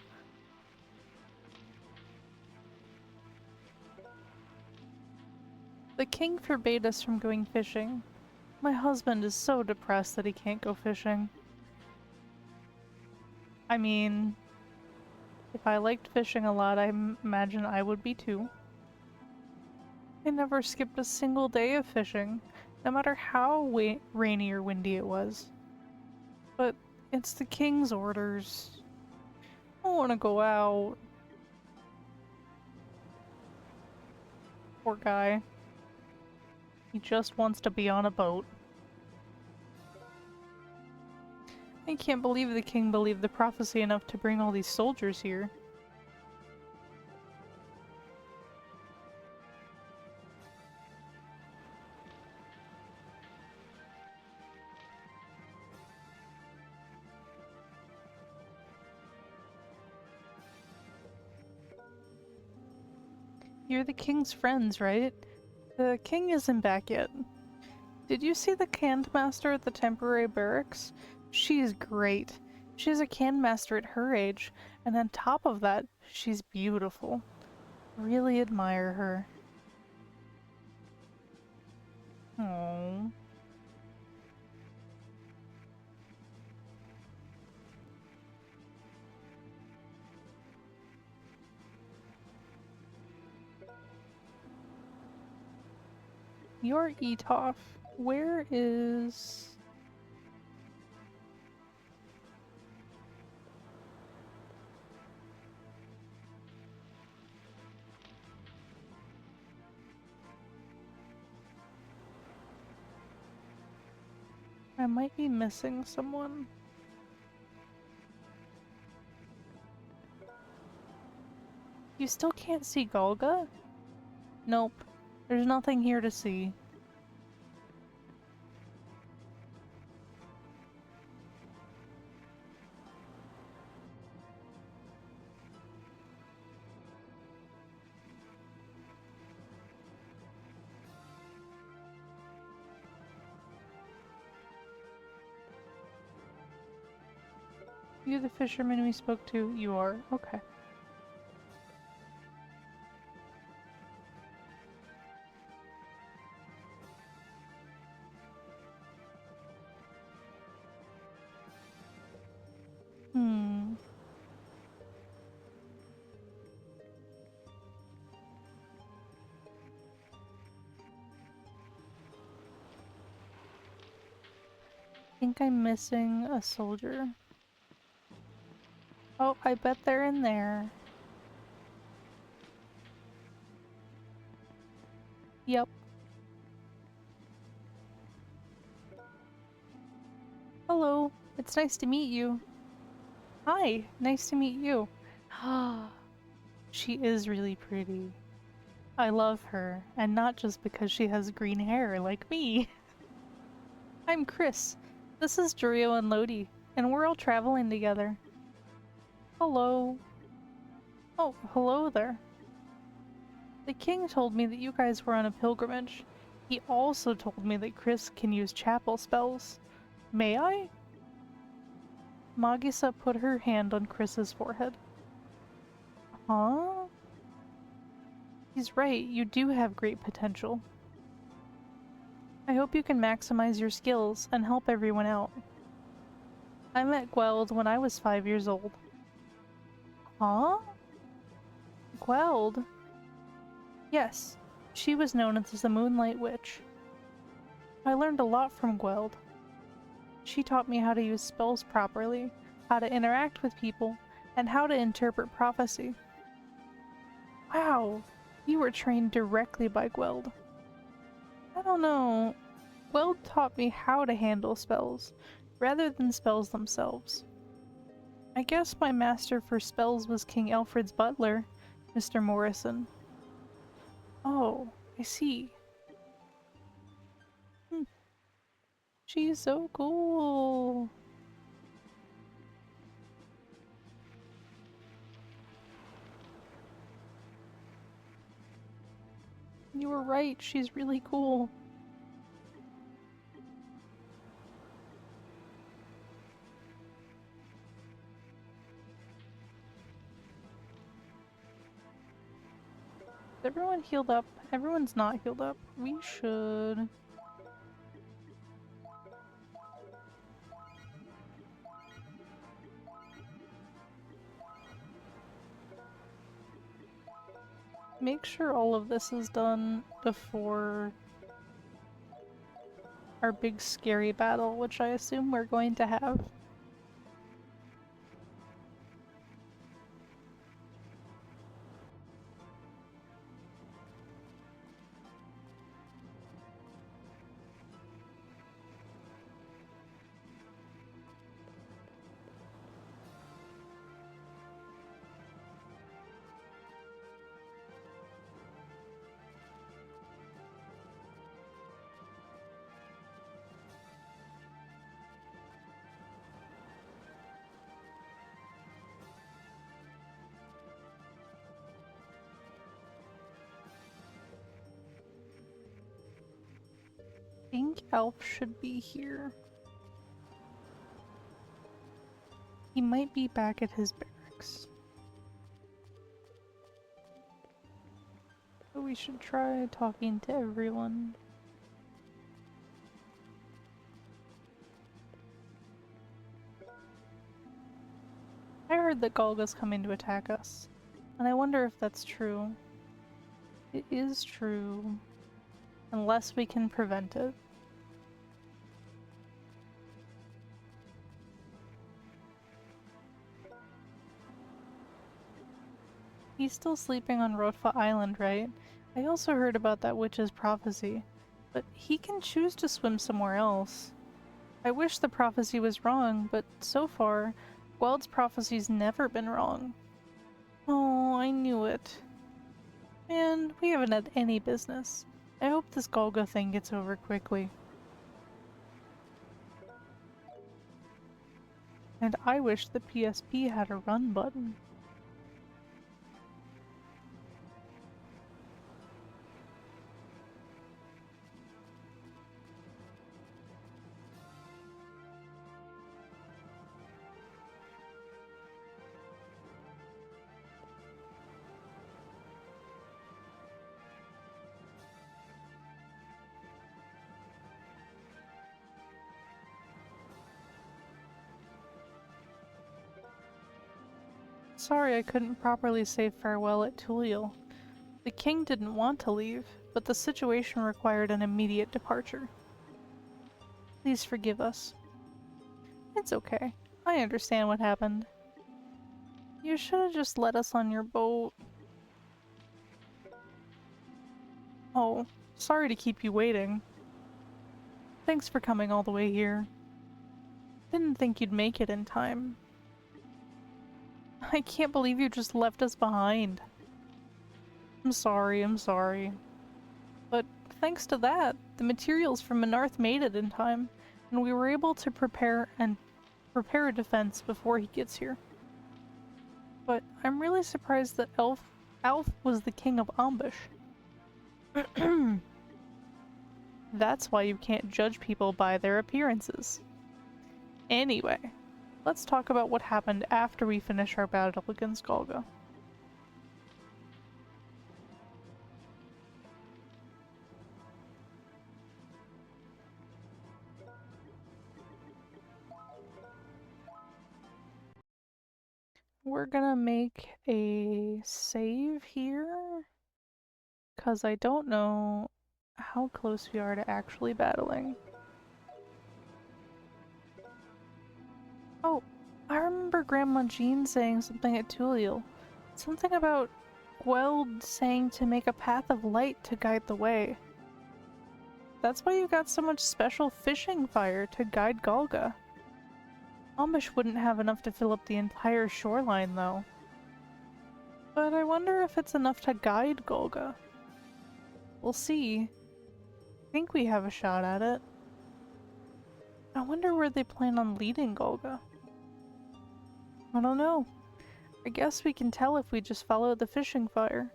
The king forbade us from going fishing. My husband is so depressed that he can't go fishing. I mean, if I liked fishing a lot, I imagine I would be too. I never skipped a single day of fishing, no matter how rainy or windy it was. But it's the king's orders. I want to go out. Poor guy. He just wants to be on a boat. I can't believe the king believed the prophecy enough to bring all these soldiers here. You're the king's friends, right? The king isn't back yet. Did you see the canned master at the temporary barracks? She's great. She's a canned master at her age, and on top of that, she's beautiful. Really admire her. Aww. You're Etoff. Where is... I might be missing someone. You still can't see Galga? Nope. There's nothing here to see. You're the fisherman we spoke to? You are? Okay. I think I'm missing a soldier. Oh, I bet they're in there. Yep. Hello, it's nice to meet you. Hi, nice to meet you. She is really pretty. I love her, and not just because she has green hair like me. I'm Chris. This is Jurio and Lodi, and we're all traveling together. Hello. Oh, hello there. The king told me that you guys were on a pilgrimage. He also told me that Chris can use chapel spells. May I? Magisa put her hand on Chris's forehead. Huh? He's right, you do have great potential. I hope you can maximize your skills and help everyone out. I met Gweld when I was 5 years old. Huh? Gweld? Yes, she was known as the Moonlight Witch. I learned a lot from Gweld. She taught me how to use spells properly, how to interact with people, and how to interpret prophecy. Wow, you were trained directly by Gweld. I don't know. Gweld taught me how to handle spells, rather than spells themselves. I guess my master for spells was King Alfred's butler, Mr. Morrison. Oh, I see. She's so cool. You were right, she's really cool. Is everyone healed up? Everyone's not healed up. We should... make sure all of this is done before our big scary battle, which I assume we're going to have. I think Elf should be here. He might be back at his barracks. But we should try talking to everyone. I heard that Galga's coming to attack us, and I wonder if that's true. It is true, unless we can prevent it. He's still sleeping on Rodfa Island, right? I also heard about that witch's prophecy, but he can choose to swim somewhere else. I wish the prophecy was wrong, but so far, Gweld's prophecy's never been wrong. Oh, I knew it. Man, we haven't had any business. I hope this Galga thing gets over quickly. And I wish the PSP had a run button. Sorry I couldn't properly say farewell at Tuliel. The king didn't want to leave, but the situation required an immediate departure. Please forgive us. It's okay. I understand what happened. You should have just let us on your boat. Oh, sorry to keep you waiting. Thanks for coming all the way here. Didn't think you'd make it in time. I can't believe you just left us behind. I'm sorry. But thanks to that, the materials from Menarth made it in time, and we were able to prepare a defense before he gets here. But I'm really surprised that Alf was the king of ambush. That's why you can't judge people by their appearances. Anyway, let's talk about what happened after we finish our battle against Galga. We're gonna make a save here, because I don't know how close we are to actually battling. Oh, I remember remember Grandma Jean saying something at Tuliel. Something about Gweld saying to make a path of light to guide the way. That's why you got so much special fishing fire to guide Galga. Amish wouldn't have enough to fill up the entire shoreline, though. But I wonder if it's enough to guide Galga. We'll see. I think we have a shot at it. I wonder where they plan on leading Galga. I don't know. I guess we can tell if we just follow the fishing fire.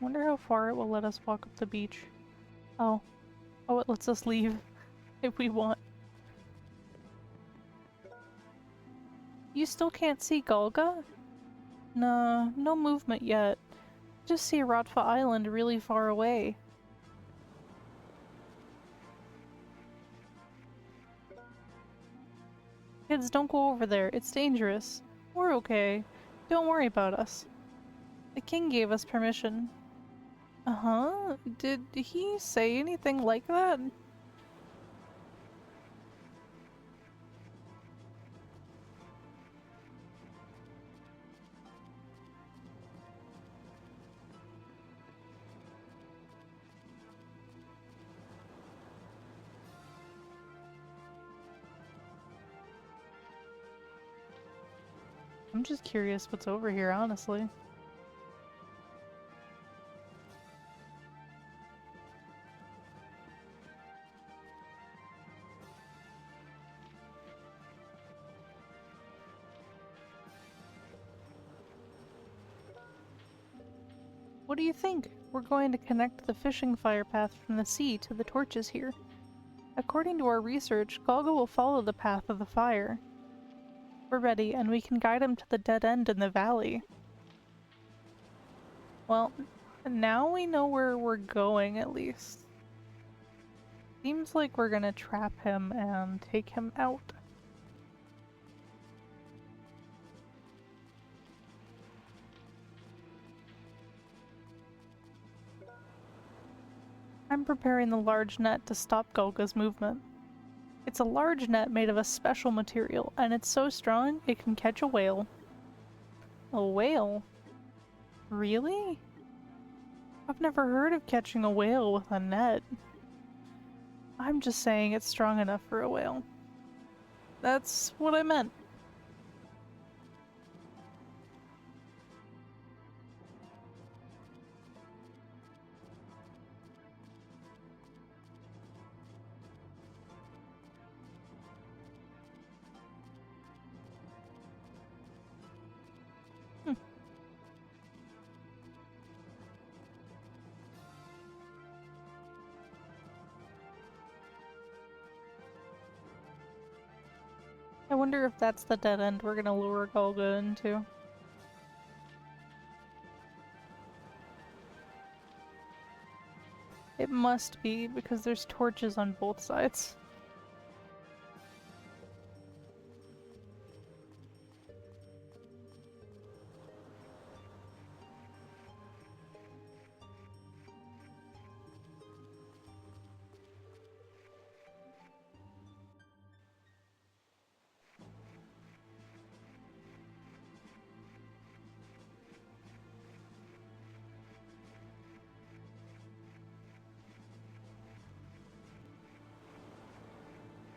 Wonder how far it will let us walk up the beach. Oh, it lets us leave if we want. You still can't see Galga? No, no movement yet. Just see Rotfa Island really far away. Kids, don't go over there. It's dangerous. We're okay. Don't worry about us. The king gave us permission. Uh-huh? Did he say anything like that? I'm just curious what's over here, honestly. What do you think? We're going to connect the fishing fire path from the sea to the torches here. According to our research, Galga will follow the path of the fire. We're ready, and we can guide him to the dead end in the valley. Well, now we know where we're going, at least. Seems like we're gonna trap him and take him out. I'm preparing the large net to stop Galga's movement. It's a large net made of a special material, and it's so strong it can catch a whale. A whale? Really? I've never heard of catching a whale with a net. I'm just saying it's strong enough for a whale. That's what I meant. I wonder if that's the dead end we're gonna lure Galga into. It must be, because there's torches on both sides.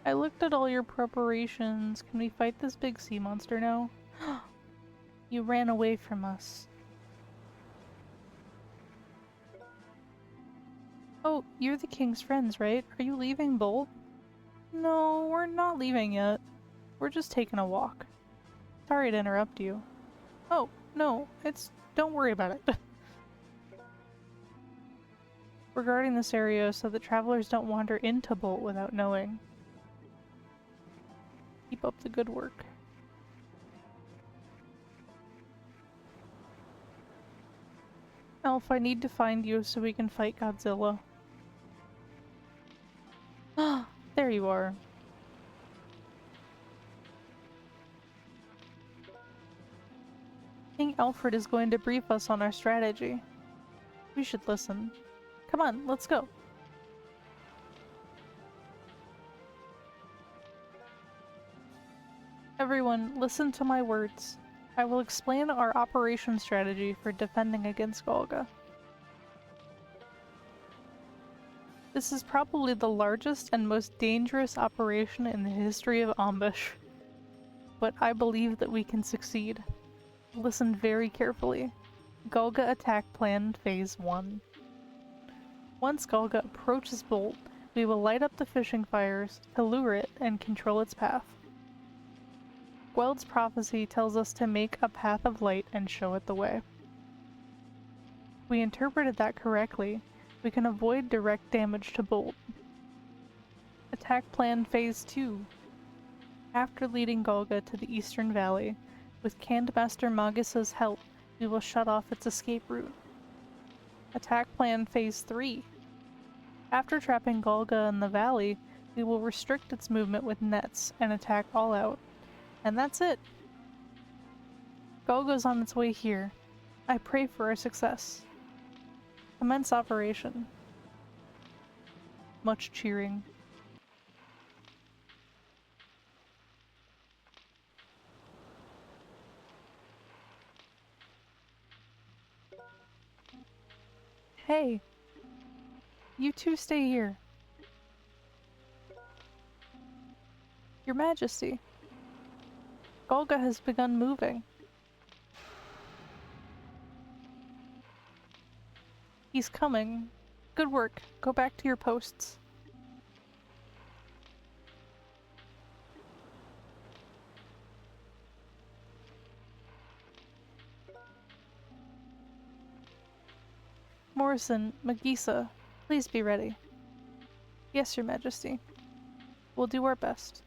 I looked at all your preparations. Can we fight this big sea monster now? You ran away from us. Oh, you're the king's friends, right? Are you leaving Bolt? No, we're not leaving yet. We're just taking a walk. Sorry to interrupt you. Oh, no, don't worry about it. We're guarding this area so that travelers don't wander into Bolt without knowing. Keep up the good work. Elf, I need to find you so we can fight Godzilla. Ah, there you are. King Alfred is going to brief us on our strategy. We should listen. Come on, let's go. Everyone, listen to my words. I will explain our operation strategy for defending against Galga. This is probably the largest and most dangerous operation in the history of Ambush, but I believe that we can succeed. Listen very carefully. Galga Attack Plan Phase 1. Once Galga approaches Bolt, we will light up the fishing fires to lure it and control its path. Gweld's prophecy tells us to make a path of light and show it the way. If we interpreted that correctly, we can avoid direct damage to Bolt. Attack Plan Phase 2. After leading Galga to the Eastern Valley, with Candmaster Magus's help, we will shut off its escape route. Attack Plan Phase 3. After trapping Galga in the valley, we will restrict its movement with nets and attack all out. And that's it. Galga's on its way here. I pray for our success. Commence operation. Much cheering. Hey! You two stay here. Your Majesty. Galga has begun moving. He's coming. Good work. Go back to your posts. Morrison, Magisa, please be ready. Yes, Your Majesty. We'll do our best.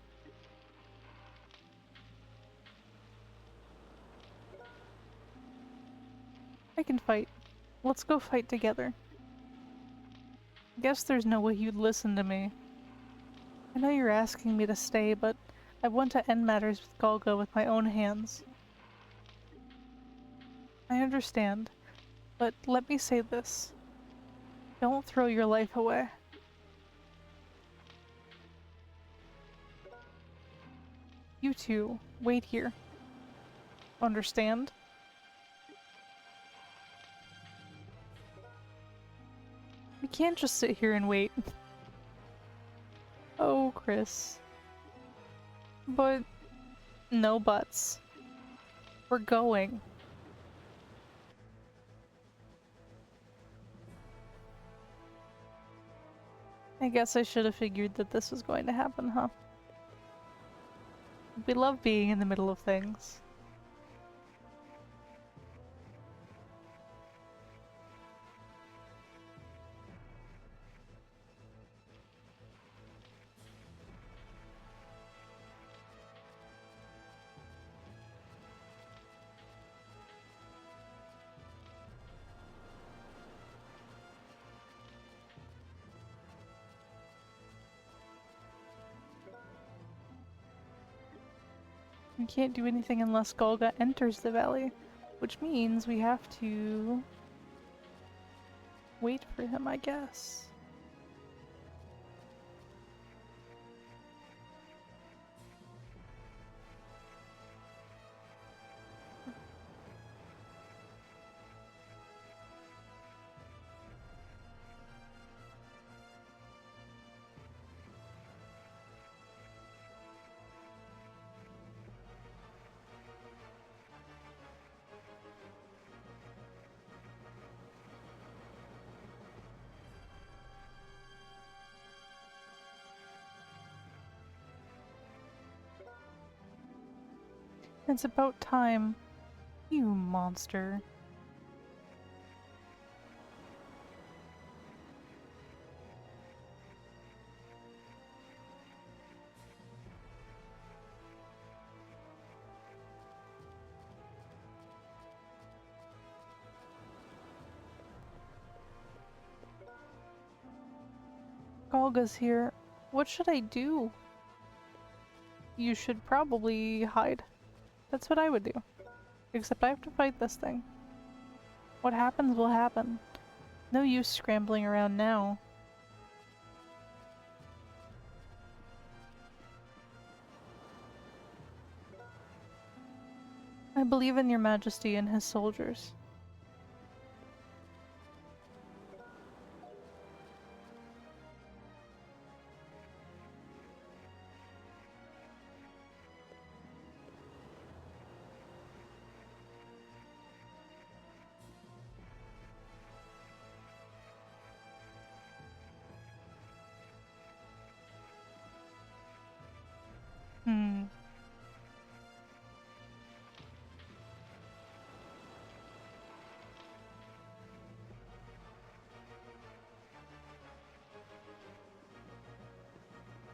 I can fight. Let's go fight together. Guess there's no way you'd listen to me. I know you're asking me to stay, but I want to end matters with Galga with my own hands. I understand, but let me say this. Don't throw your life away. You two, wait here. Understand? We can't just sit here and wait. Oh, Chris. But... no buts. We're going. I guess I should have figured that this was going to happen, huh? We love being in the middle of things. We can't do anything unless Galga enters the valley, which means we have to wait for him, I guess. It's about time. You monster. Galga's here. What should I do? You should probably hide. That's what I would do. Except I have to fight this thing. What happens will happen. No use scrambling around now. I believe in your majesty and his soldiers.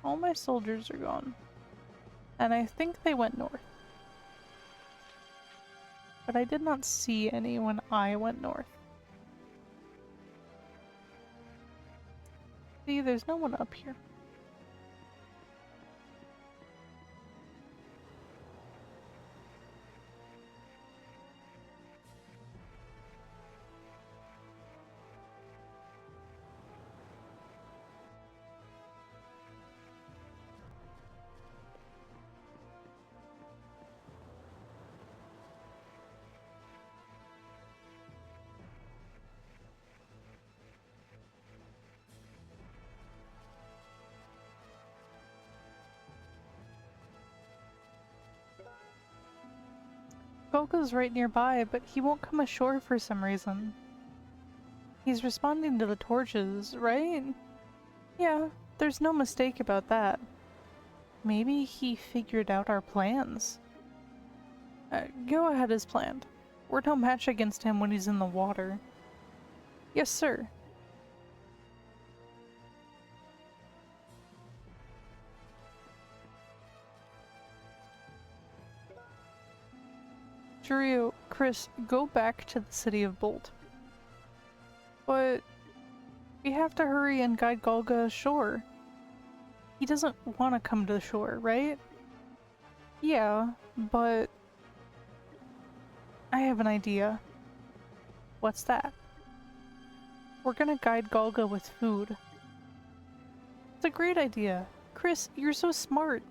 All my soldiers are gone. And I think they went north. But I did not see any when I went north. See, there's no one up here. Galga's right nearby, but he won't come ashore for some reason. He's responding to the torches, right? Yeah, there's no mistake about that. Maybe he figured out our plans. Go ahead as planned. We're no match against him when he's in the water. Yes, sir. Juryo, Chris, go back to the city of Bolt. But we have to hurry and guide Galga ashore. He doesn't want to come to the shore, right? Yeah, but I have an idea. What's that? We're gonna guide Galga with food. It's a great idea. Chris, you're so smart.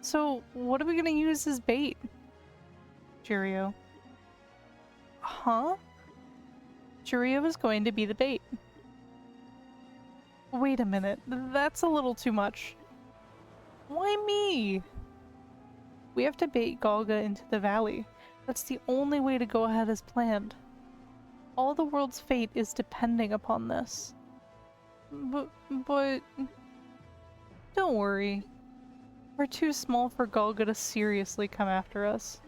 So, what are we gonna use as bait? Juryo. Huh? Juryo is going to be the bait. Wait a minute, that's a little too much. Why me? We have to bait Galga into the valley. That's the only way to go ahead as planned. All the world's fate is depending upon this. But... Don't worry. We're too small for Galga to seriously come after us.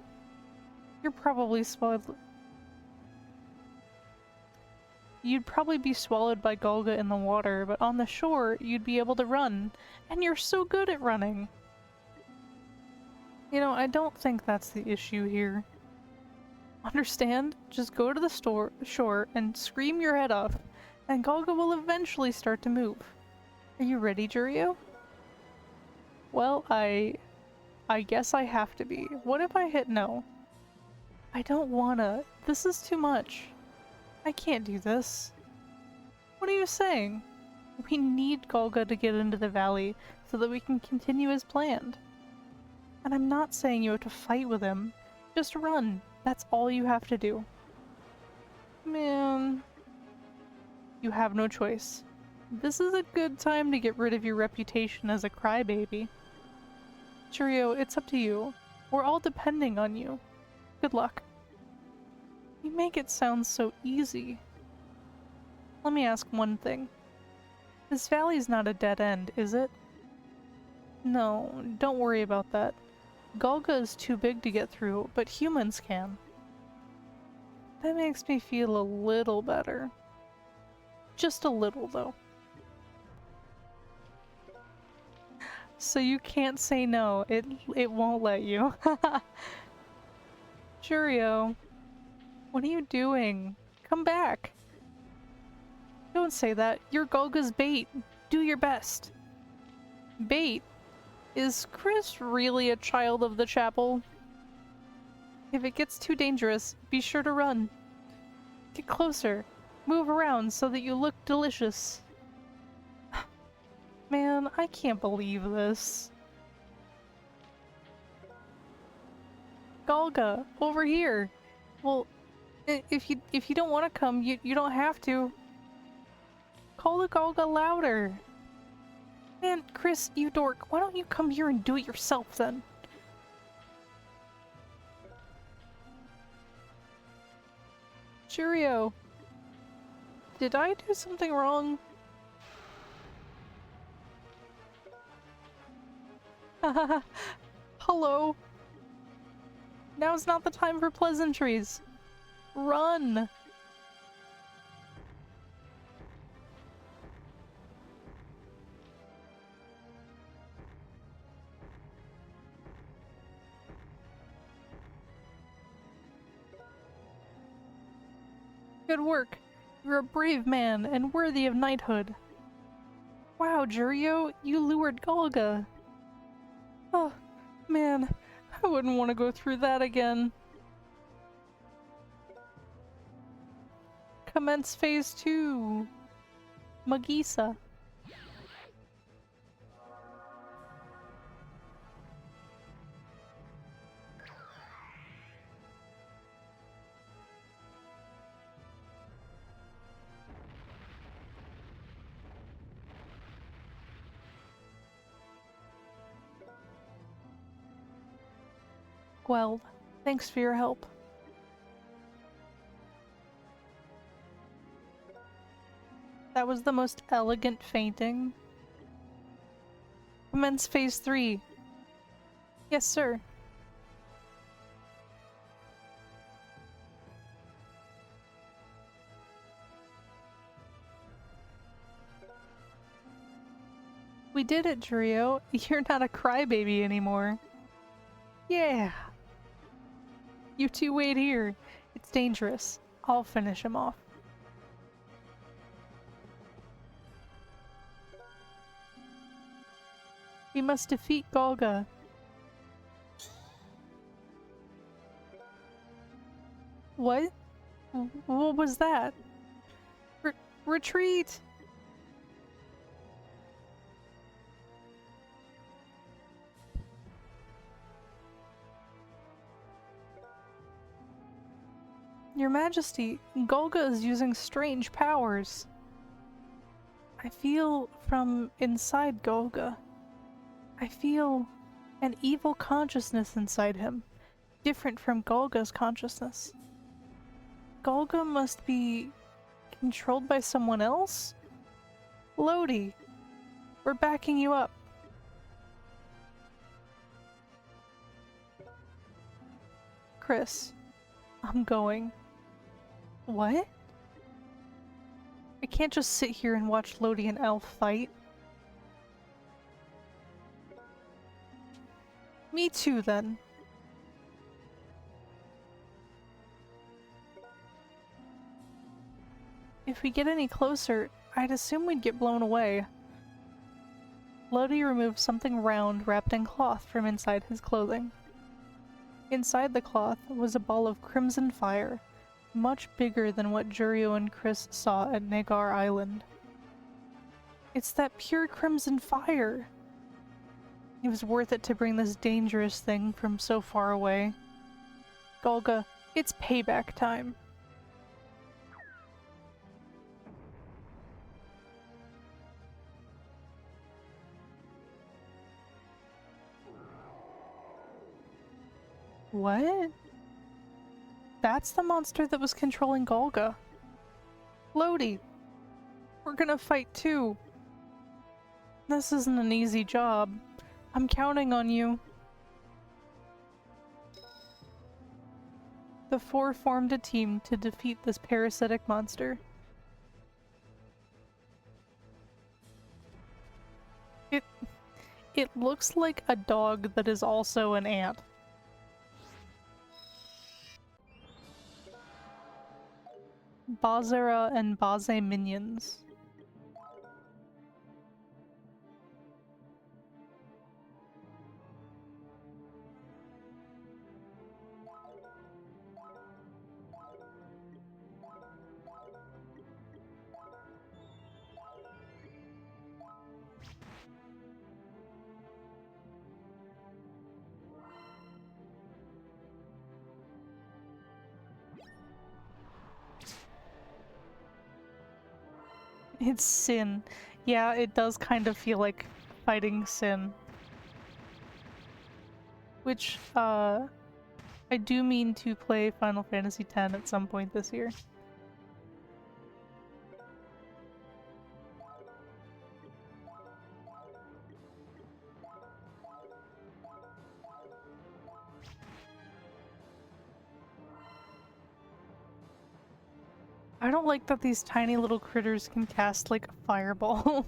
You're probably swallowed. You'd probably be swallowed by Galga in the water, but on the shore, you'd be able to run. And you're so good at running. You know, I don't think that's the issue here. Understand? Just go to the shore and scream your head off, and Galga will eventually start to move. Are you ready, Juryo? Well, I guess I have to be. What if I hit no? I don't wanna. This is too much. I can't do this. What are you saying? We need Galga to get into the valley so that we can continue as planned. And I'm not saying you have to fight with him. Just run. That's all you have to do. Man. You have no choice. This is a good time to get rid of your reputation as a crybaby. Juryo, it's up to you. We're all depending on you. Good luck. You make it sound so easy. Let me ask one thing. This valley's not a dead end, is it? No, don't worry about that. Galga is too big to get through, but humans can. That makes me feel a little better. Just a little, though. So you can't say no. It won't let you. Juryo, what are you doing? Come back. Don't say that. You're Galga's bait. Do your best. Bait? Is Chris really a child of the chapel? If it gets too dangerous, be sure to run. Get closer. Move around so that you look delicious. Man, I can't believe this. Galga, over here. Well, if you don't want to come, you don't have to. Call the Galga louder. Man, Chris, you dork, why don't you come here and do it yourself then? Churio, did I do something wrong? Hello. Now's not the time for pleasantries. Run! Good work. You're a brave man and worthy of knighthood. Wow, Jurio, you lured Galga. Oh, man, I wouldn't want to go through that again. Commence phase 2. Magisa. Well, thanks for your help. That was the most elegant fainting. Commence phase 3. Yes, sir. We did it, Jurio. You're not a crybaby anymore. Yeah. You two wait here. It's dangerous. I'll finish him off. We must defeat Galga. What? What was that? Retreat! Your Majesty, Galga is using strange powers. I feel from inside Galga. I feel an evil consciousness inside him, different from Galga's consciousness. Galga must be controlled by someone else? Lodi, we're backing you up. Chris, I'm going. What? I can't just sit here and watch Lodi and Elf fight. Me too, then. If we get any closer, I'd assume we'd get blown away. Lodi removed something round wrapped in cloth from inside his clothing. Inside the cloth was a ball of crimson fire, much bigger than what Jurio and Chris saw at Nagar Island. It's that pure crimson fire! It was worth it to bring this dangerous thing from so far away. Galga, it's payback time. What? That's the monster that was controlling Galga. Lodi, we're gonna fight too. This isn't an easy job. I'm counting on you. The four formed a team to defeat this parasitic monster. It looks like a dog that is also an ant. Bazara and Baze minions. It's Sin. Yeah, it does kind of feel like fighting Sin. Which, I do mean to play Final Fantasy X at some point this year. I don't like that these tiny little critters can cast, like, a fireball.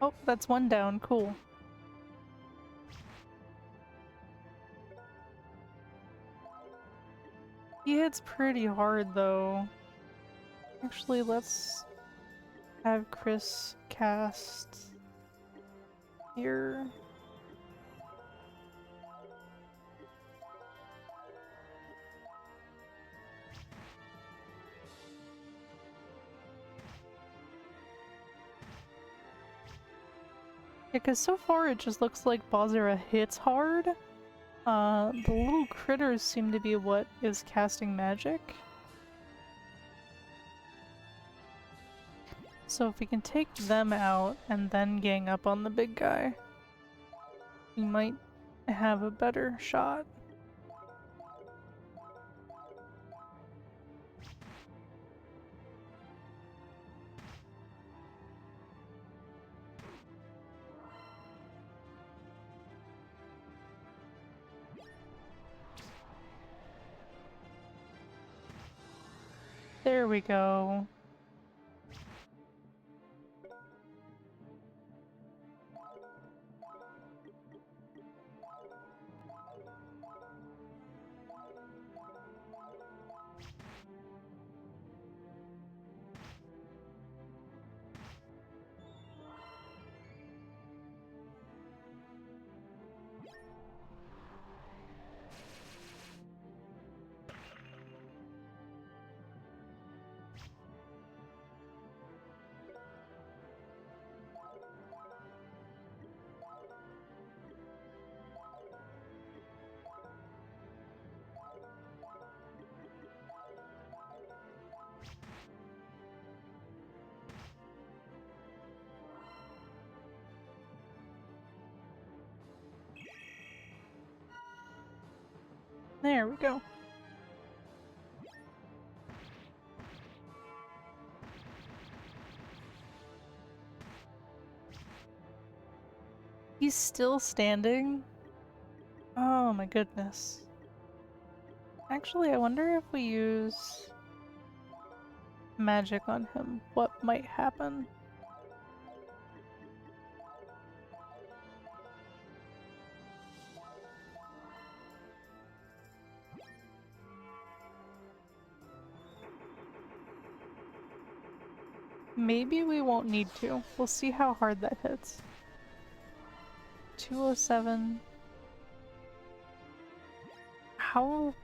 Oh, that's one down. Cool. He hits pretty hard, though. Actually, let's have Chris cast here. Yeah, because so far it just looks like Bozera hits hard. The little critters seem to be what is casting magic. So if we can take them out and then gang up on the big guy, we might have a better shot. There we go. There we go. He's still standing? Oh my goodness. Actually, I wonder if we use magic on him, what might happen? Maybe we won't need to. We'll see how hard that hits. 207. How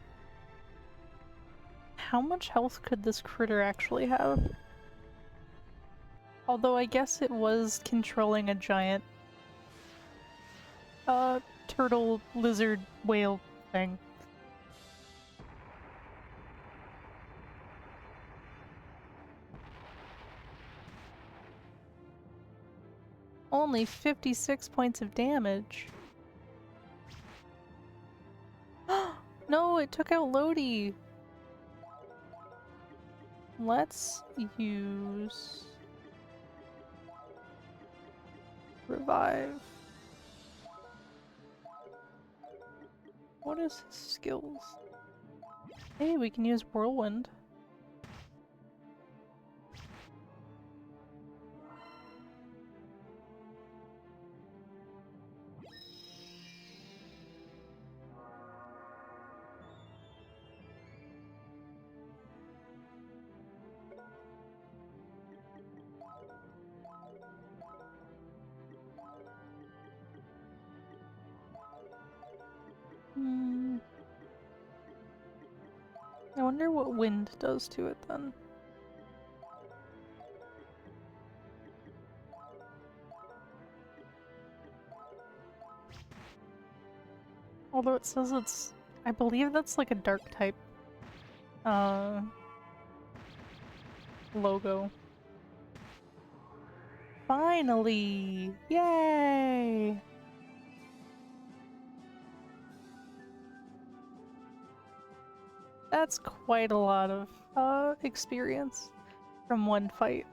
much health could this critter actually have? Although I guess it was controlling a giant turtle, lizard, whale thing. Only 56 points of damage. No, it took out Lodi. Let's use revive. What is his skills? Hey, we can use whirlwind. I wonder what wind does to it then. Although it says it's I believe that's like a dark type logo. Finally! Yay! That's quite a lot of experience from one fight.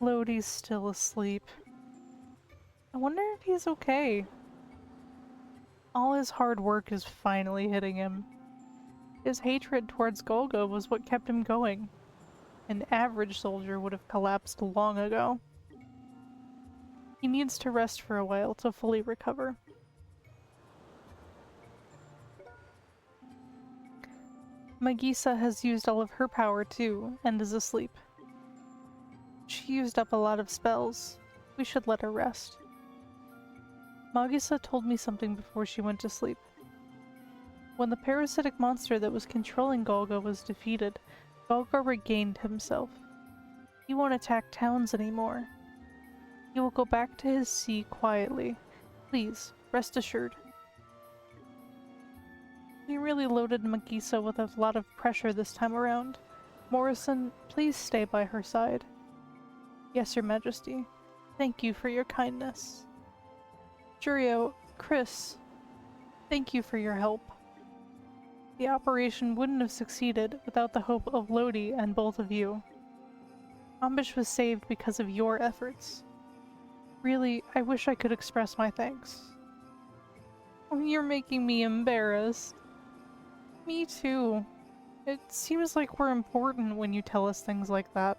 Lodi's still asleep. I wonder if he's okay. All his hard work is finally hitting him. His hatred towards Galga was what kept him going. An average soldier would have collapsed long ago. He needs to rest for a while to fully recover. Magisa has used all of her power too, and is asleep. She used up a lot of spells. We should let her rest. Magisa told me something before she went to sleep. When the parasitic monster that was controlling Galga was defeated, Galga regained himself. He won't attack towns anymore. He will go back to his sea quietly. Please, rest assured. We really loaded Magisa with a lot of pressure this time around. Morrison, please stay by her side. Yes, Your Majesty. Thank you for your kindness. Jurio, Chris, thank you for your help. The operation wouldn't have succeeded without the hope of Lodi and both of you. Ambush was saved because of your efforts. Really, I wish I could express my thanks. Oh, you're making me embarrassed. Me too. It seems like we're important when you tell us things like that.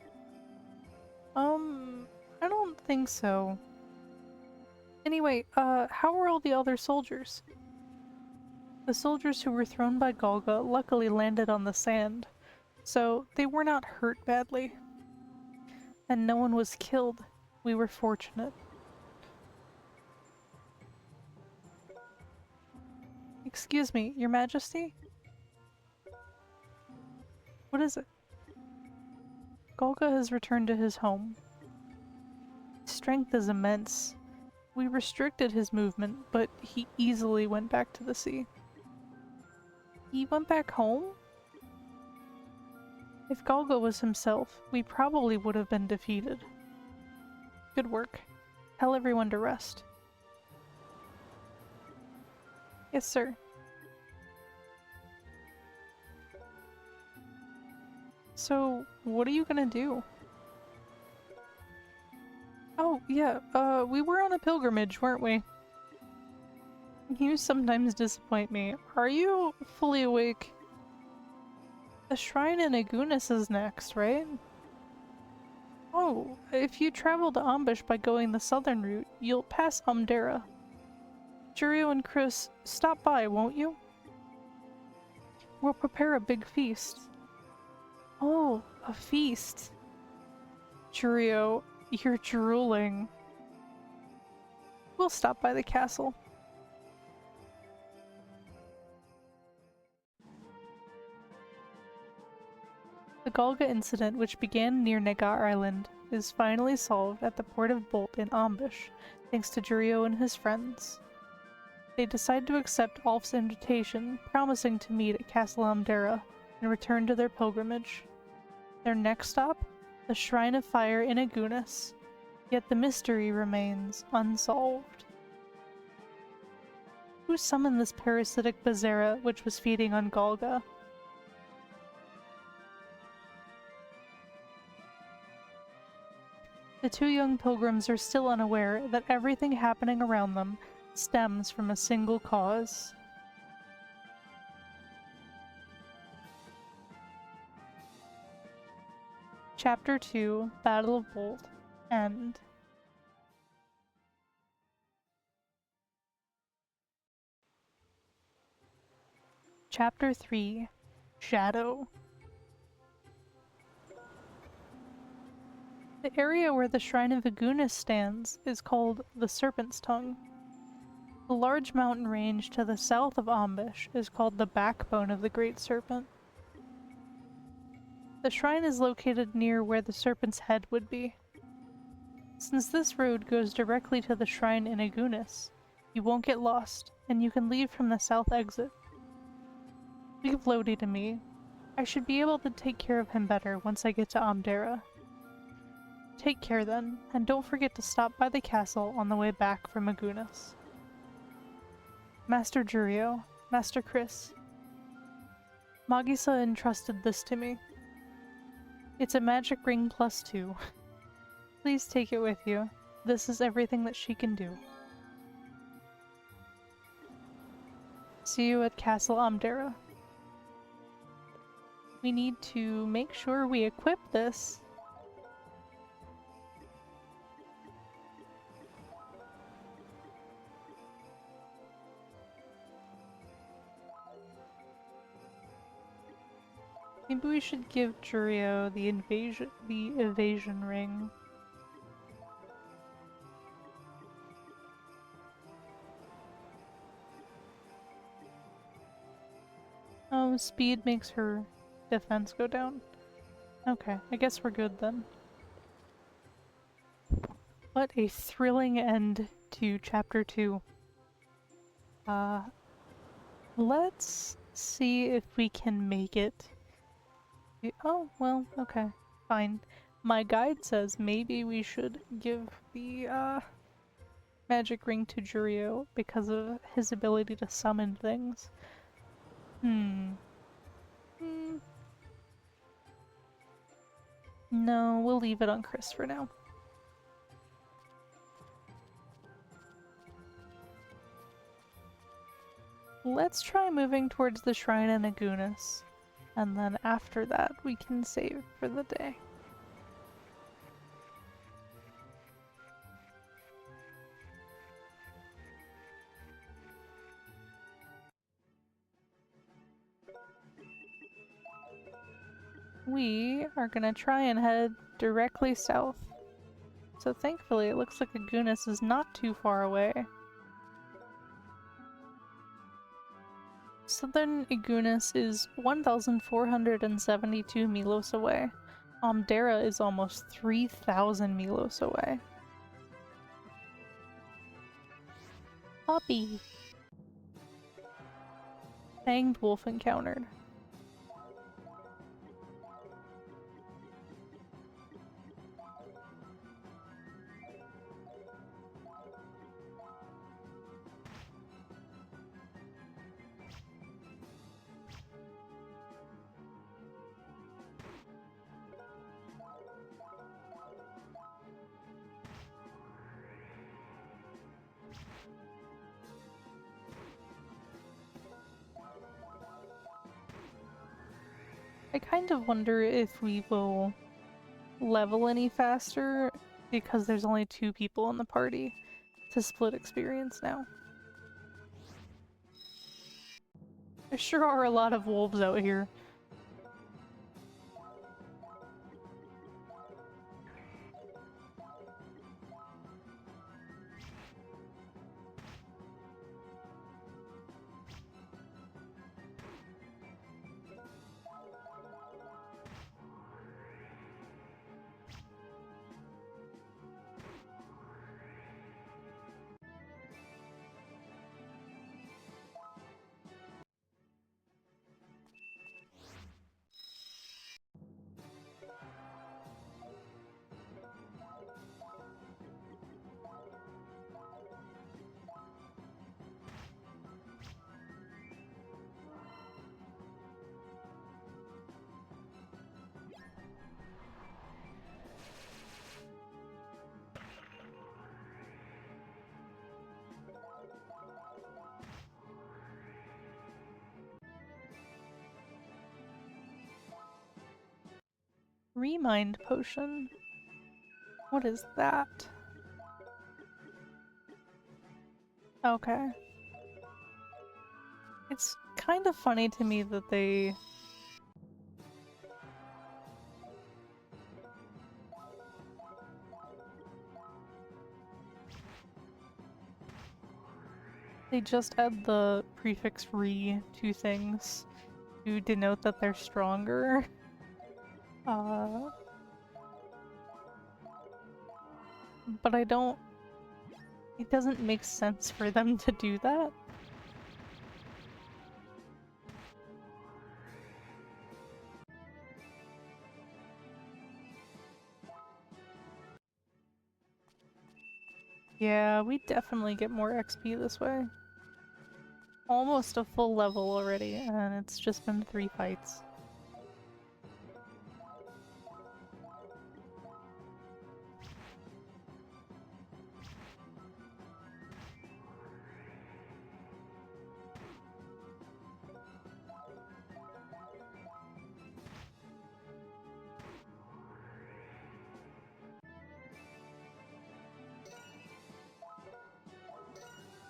I don't think so. Anyway, how are all the other soldiers? The soldiers who were thrown by Galga luckily landed on the sand, so they were not hurt badly. And no one was killed. We were fortunate. Excuse me, Your Majesty? What is it? Galga has returned to his home. His strength is immense. We restricted his movement, but he easily went back to the sea. He went back home? If Galga was himself, we probably would have been defeated. Good work. Tell everyone to rest. Yes, sir. So, what are you gonna do? Oh, yeah, we were on a pilgrimage, weren't we? You sometimes disappoint me. Are you fully awake? The shrine in Igunis is next, right? Oh, if you travel to Ambush by going the southern route, you'll pass Umdera. Jurio and Chris, stop by, won't you? We'll prepare a big feast. Oh, a feast. Jurio, you're drooling. We'll stop by the castle. The Galga incident, which began near Nagar Island, is finally solved at the port of Bolt in Ambush, thanks to Jurio and his friends. They decide to accept Ulf's invitation, promising to meet at Castle Umdera and return to their pilgrimage. Their next stop? The Shrine of Fire in Igunis. Yet the mystery remains unsolved. Who summoned this parasitic Bazera which was feeding on Galga? The two young pilgrims are still unaware that everything happening around them stems from a single cause. Chapter 2, Battle of Bolt, End. Chapter 3, Shadow. The area where the Shrine of Igunis stands is called the Serpent's Tongue. The large mountain range to the south of Ambush is called the Backbone of the Great Serpent. The shrine is located near where the serpent's head would be. Since this road goes directly to the shrine in Igunis, you won't get lost, and you can leave from the south exit. Leave Lodi to me. I should be able to take care of him better once I get to Amdera. Take care then, and don't forget to stop by the castle on the way back from Igunis. Master Jurio, Master Chris. Magisa entrusted this to me. It's a magic ring +2. Please take it with you. This is everything that she can do. See you at Castle Amdera. We need to make sure we equip this. Maybe we should give Jurio the evasion ring. Oh, speed makes her defense go down. Okay, I guess we're good then. What a thrilling end to Chapter 2. Let's see if we can make it. Oh, well, okay, fine. My guide says maybe we should give the, magic ring to Jurio because of his ability to summon things. No, we'll leave it on Chris for now. Let's try moving towards the shrine in Igunis, and then after that we can save for the day. We are gonna try and head directly south. So thankfully it looks like Igunis is not too far away. Southern Igunis is 1,472 milos away. Amdera is almost 3,000 milos away. Puppy! Fanged wolf encountered. I kind of wonder if we will level any faster because there's only 2 people in the party to split experience now. There sure are a lot of wolves out here. Remind potion? What is that? Okay. It's kind of funny to me that they just add the prefix "re" to things to denote that they're stronger. but I don't... It doesn't make sense for them to do that. Yeah, we definitely get more XP this way. Almost a full level already, and it's just been 3 fights.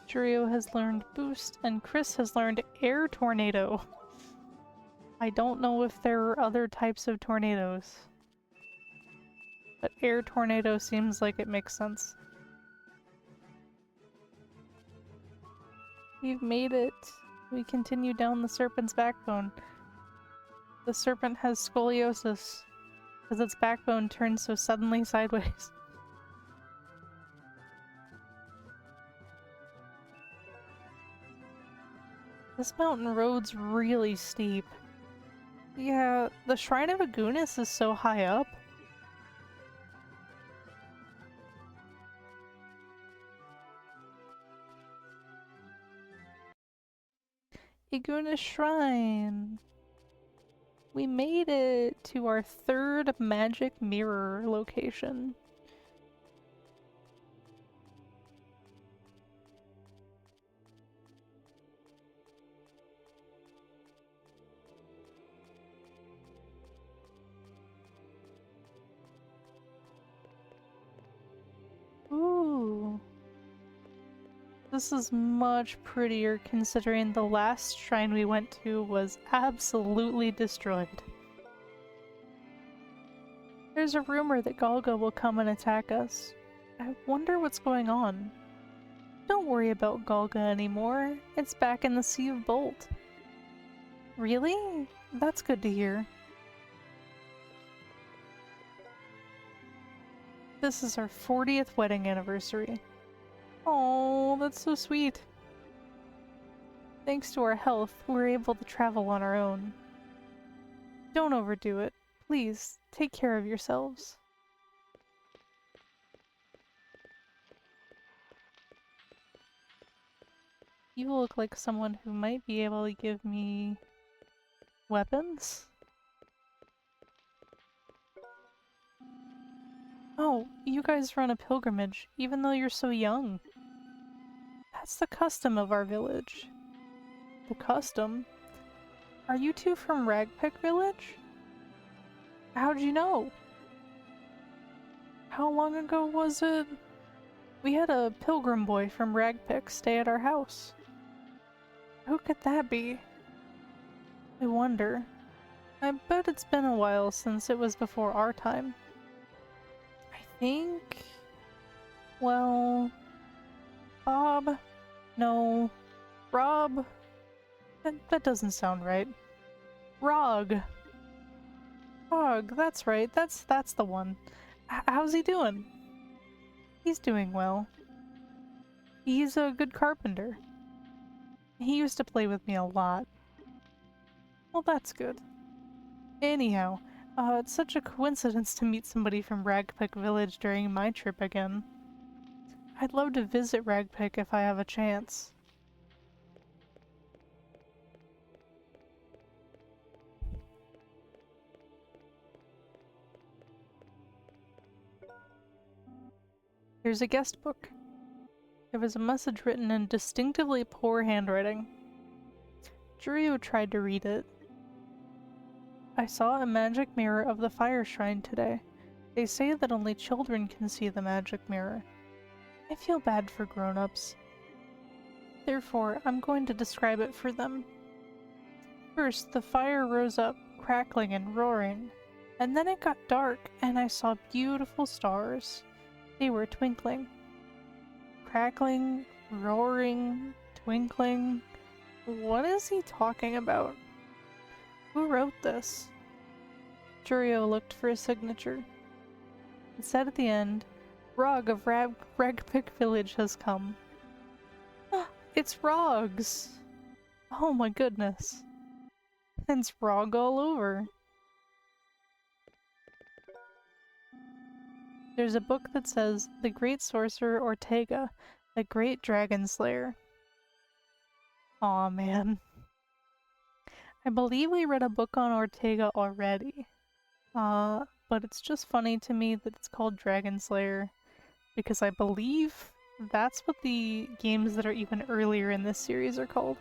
Jurio has learned Boost, and Chris has learned Air Tornado. I don't know if there are other types of tornadoes, but Air Tornado seems like it makes sense. We've made it. We continue down the serpent's backbone. The serpent has scoliosis, because its backbone turns so suddenly sideways. This mountain road's really steep. Yeah, the Shrine of Igunis is so high up. Igunis Shrine! We made it to our 3rd magic mirror location. Ooh. This is much prettier considering the last shrine we went to was absolutely destroyed. There's a rumor that Galga will come and attack us. I wonder what's going on. Don't worry about Galga anymore. It's back in the Sea of Bolt. Really? That's good to hear. This is our 40th wedding anniversary. Oh, that's so sweet. Thanks to our health, we're able to travel on our own. Don't overdo it. Please, take care of yourselves. You look like someone who might be able to give me weapons? Oh, you guys run a pilgrimage, even though you're so young. That's the custom of our village. The custom? Are you two from Ragpick Village? How'd you know? How long ago was it? We had a pilgrim boy from Ragpick stay at our house. Who could that be? I wonder. I bet it's been a while since it was before our time. I think... well... Bob? No. Rob? That doesn't sound right. Rog. Rog, that's right. That's the one. How's he doing? He's doing well. He's a good carpenter. He used to play with me a lot. Well, that's good. Anyhow, it's such a coincidence to meet somebody from Ragpick Village during my trip again. I'd love to visit Ragpick if I have a chance. Here's a guest book. There was a message written in distinctively poor handwriting. Jurio tried to read it. I saw a magic mirror of the fire shrine today. They say that only children can see the magic mirror. I feel bad for grown-ups. Therefore, I'm going to describe it for them. First, the fire rose up, crackling and roaring. And then it got dark, and I saw beautiful stars. They were twinkling. Crackling, roaring, twinkling. What is he talking about? Who wrote this? Jurio looked for a signature. It said at the end, Rog of Ragpick Village has come. It's Rogs! Oh my goodness. It's Rog all over. There's a book that says, The Great Sorcerer Ortega, the Great Dragon Slayer. Aw, man. I believe we read a book on Ortega already. But it's just funny to me that it's called Dragon Slayer, because I believe that's what the games that are even earlier in this series are called.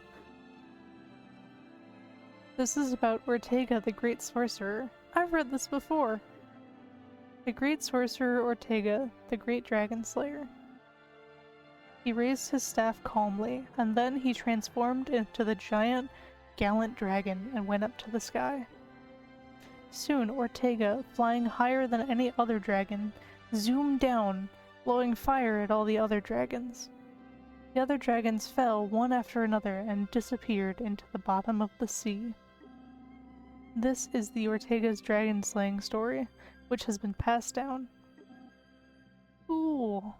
This is about Ortega, the Great Sorcerer. I've read this before. The Great Sorcerer Ortega, the Great Dragon Slayer. He raised his staff calmly, and then he transformed into the giant, gallant dragon and went up to the sky. Soon, Ortega, flying higher than any other dragon, zoomed down, blowing fire at all the other dragons. The other dragons fell one after another and disappeared into the bottom of the sea. This is the Ortega's dragon slaying story, which has been passed down. Cool.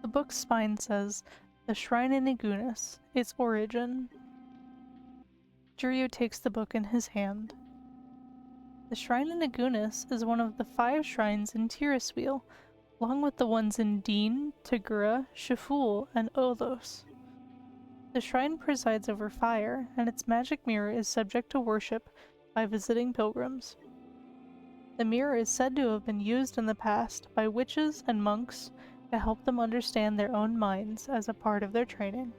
The book's spine says, The Shrine in Igunis, its origin. Juryo takes the book in his hand. The Shrine in Igunis is one of the 5 shrines in Tiriswheel, along with the ones in Dean, Tagura, Shaful, and Olos. The shrine presides over fire, and its magic mirror is subject to worship by visiting pilgrims. The mirror is said to have been used in the past by witches and monks to help them understand their own minds as a part of their training.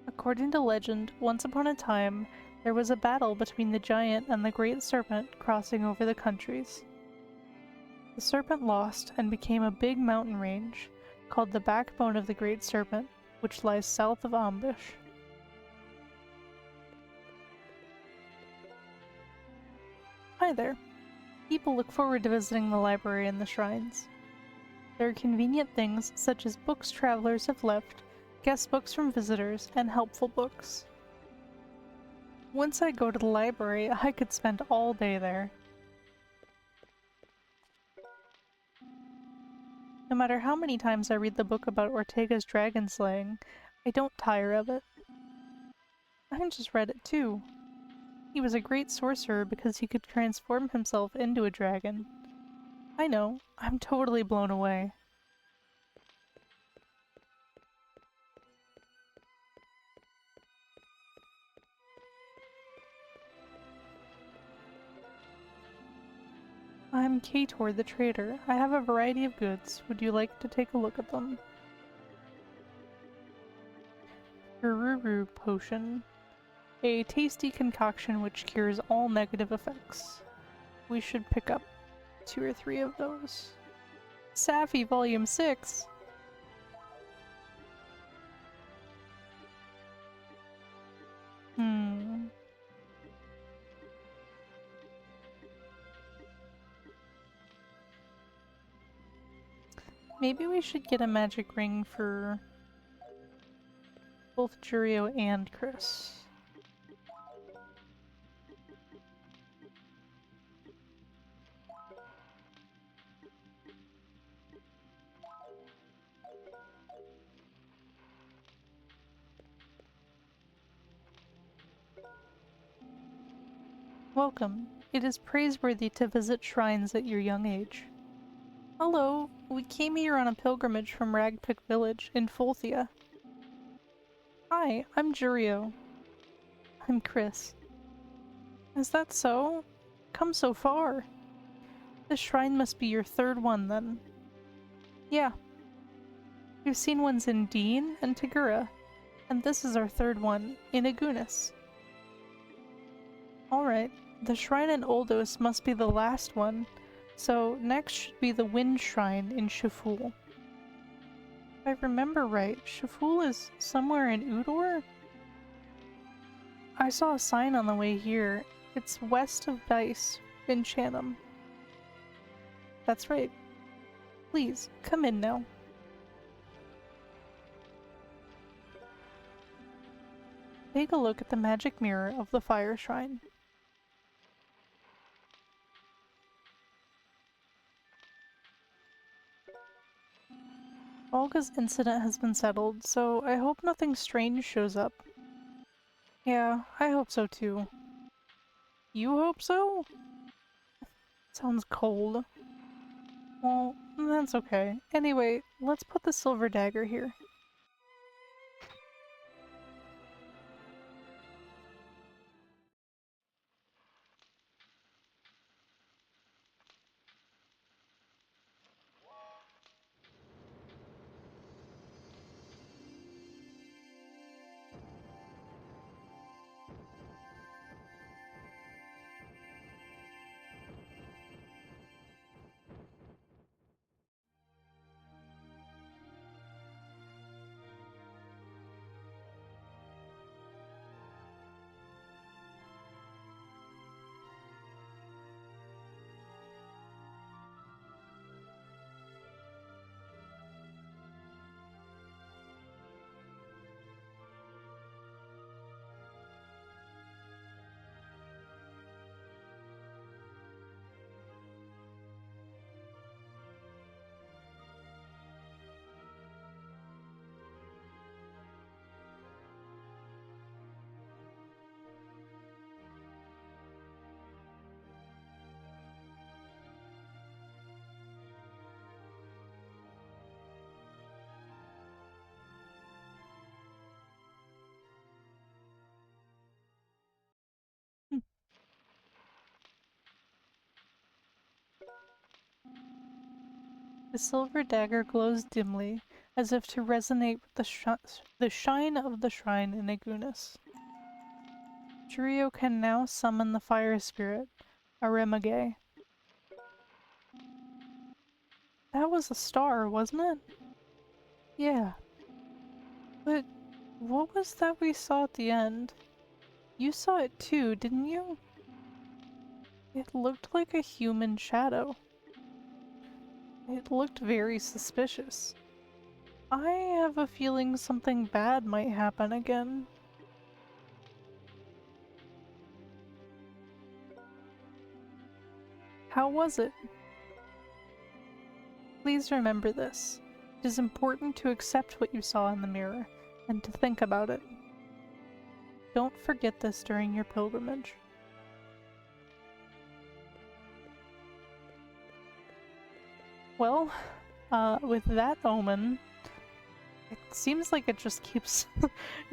According to legend, once upon a time, there was a battle between the giant and the great serpent crossing over the countries. The serpent lost and became a big mountain range, called the backbone of the great serpent, which lies south of Ambush. Hi there. People look forward to visiting the library and the shrines. There are convenient things such as books travelers have left, guest books from visitors, and helpful books. Once I go to the library, I could spend all day there. No matter how many times I read the book about Ortega's dragon slaying, I don't tire of it. I just read it too. He was a great sorcerer because he could transform himself into a dragon. I know, I'm totally blown away. I'm Kator the trader. I have a variety of goods. Would you like to take a look at them? Ururu potion. A tasty concoction which cures all negative effects. We should pick up 2 or 3 of those. Safi Volume 6! Maybe we should get a magic ring for both Juryo and Chris. Welcome. It is praiseworthy to visit shrines at your young age. Hello, we came here on a pilgrimage from Ragpick Village in Folthia. Hi, I'm Juryo. I'm Chris. Is that so? Come so far. This shrine must be your 3rd one then. Yeah. We've seen ones in Dean and Tagura, and this is our 3rd one, in Igunis. Alright, the shrine in Oldos must be the last one. So, next should be the Wind Shrine in Shaful. If I remember right, Shaful is somewhere in Udor? I saw a sign on the way here. It's west of Dice, in Chanum. That's right. Please, come in now. Take a look at the magic mirror of the Fire Shrine. Galga's incident has been settled, so I hope nothing strange shows up. Yeah, I hope so too. You hope so? Sounds cold. Well, that's okay. Anyway, let's put the silver dagger here. The silver dagger glows dimly, as if to resonate with the shine of the shrine in Igunis. Jurio can now summon the fire spirit, Aremage. That was a star, wasn't it? Yeah. But what was that we saw at the end? You saw it too, didn't you? It looked like a human shadow. It looked very suspicious. I have a feeling something bad might happen again. How was it? Please remember this. It is important to accept what you saw in the mirror, and to think about it. Don't forget this during your pilgrimage. Well, with that omen, it seems like it just keeps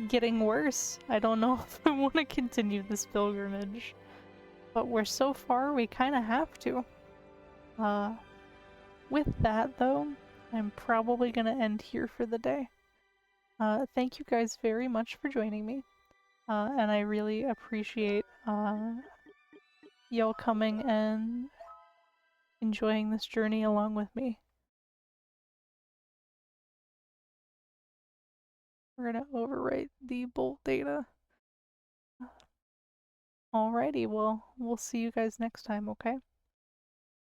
getting worse. I don't know if I want to continue this pilgrimage, but we're so far we kind of have to. With that though, I'm probably gonna end here for the day. Thank you guys very much for joining me, and I really appreciate y'all coming and enjoying this journey along with me. We're gonna overwrite the bolt data. Alrighty, well, we'll see you guys next time, okay?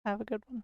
Have a good one.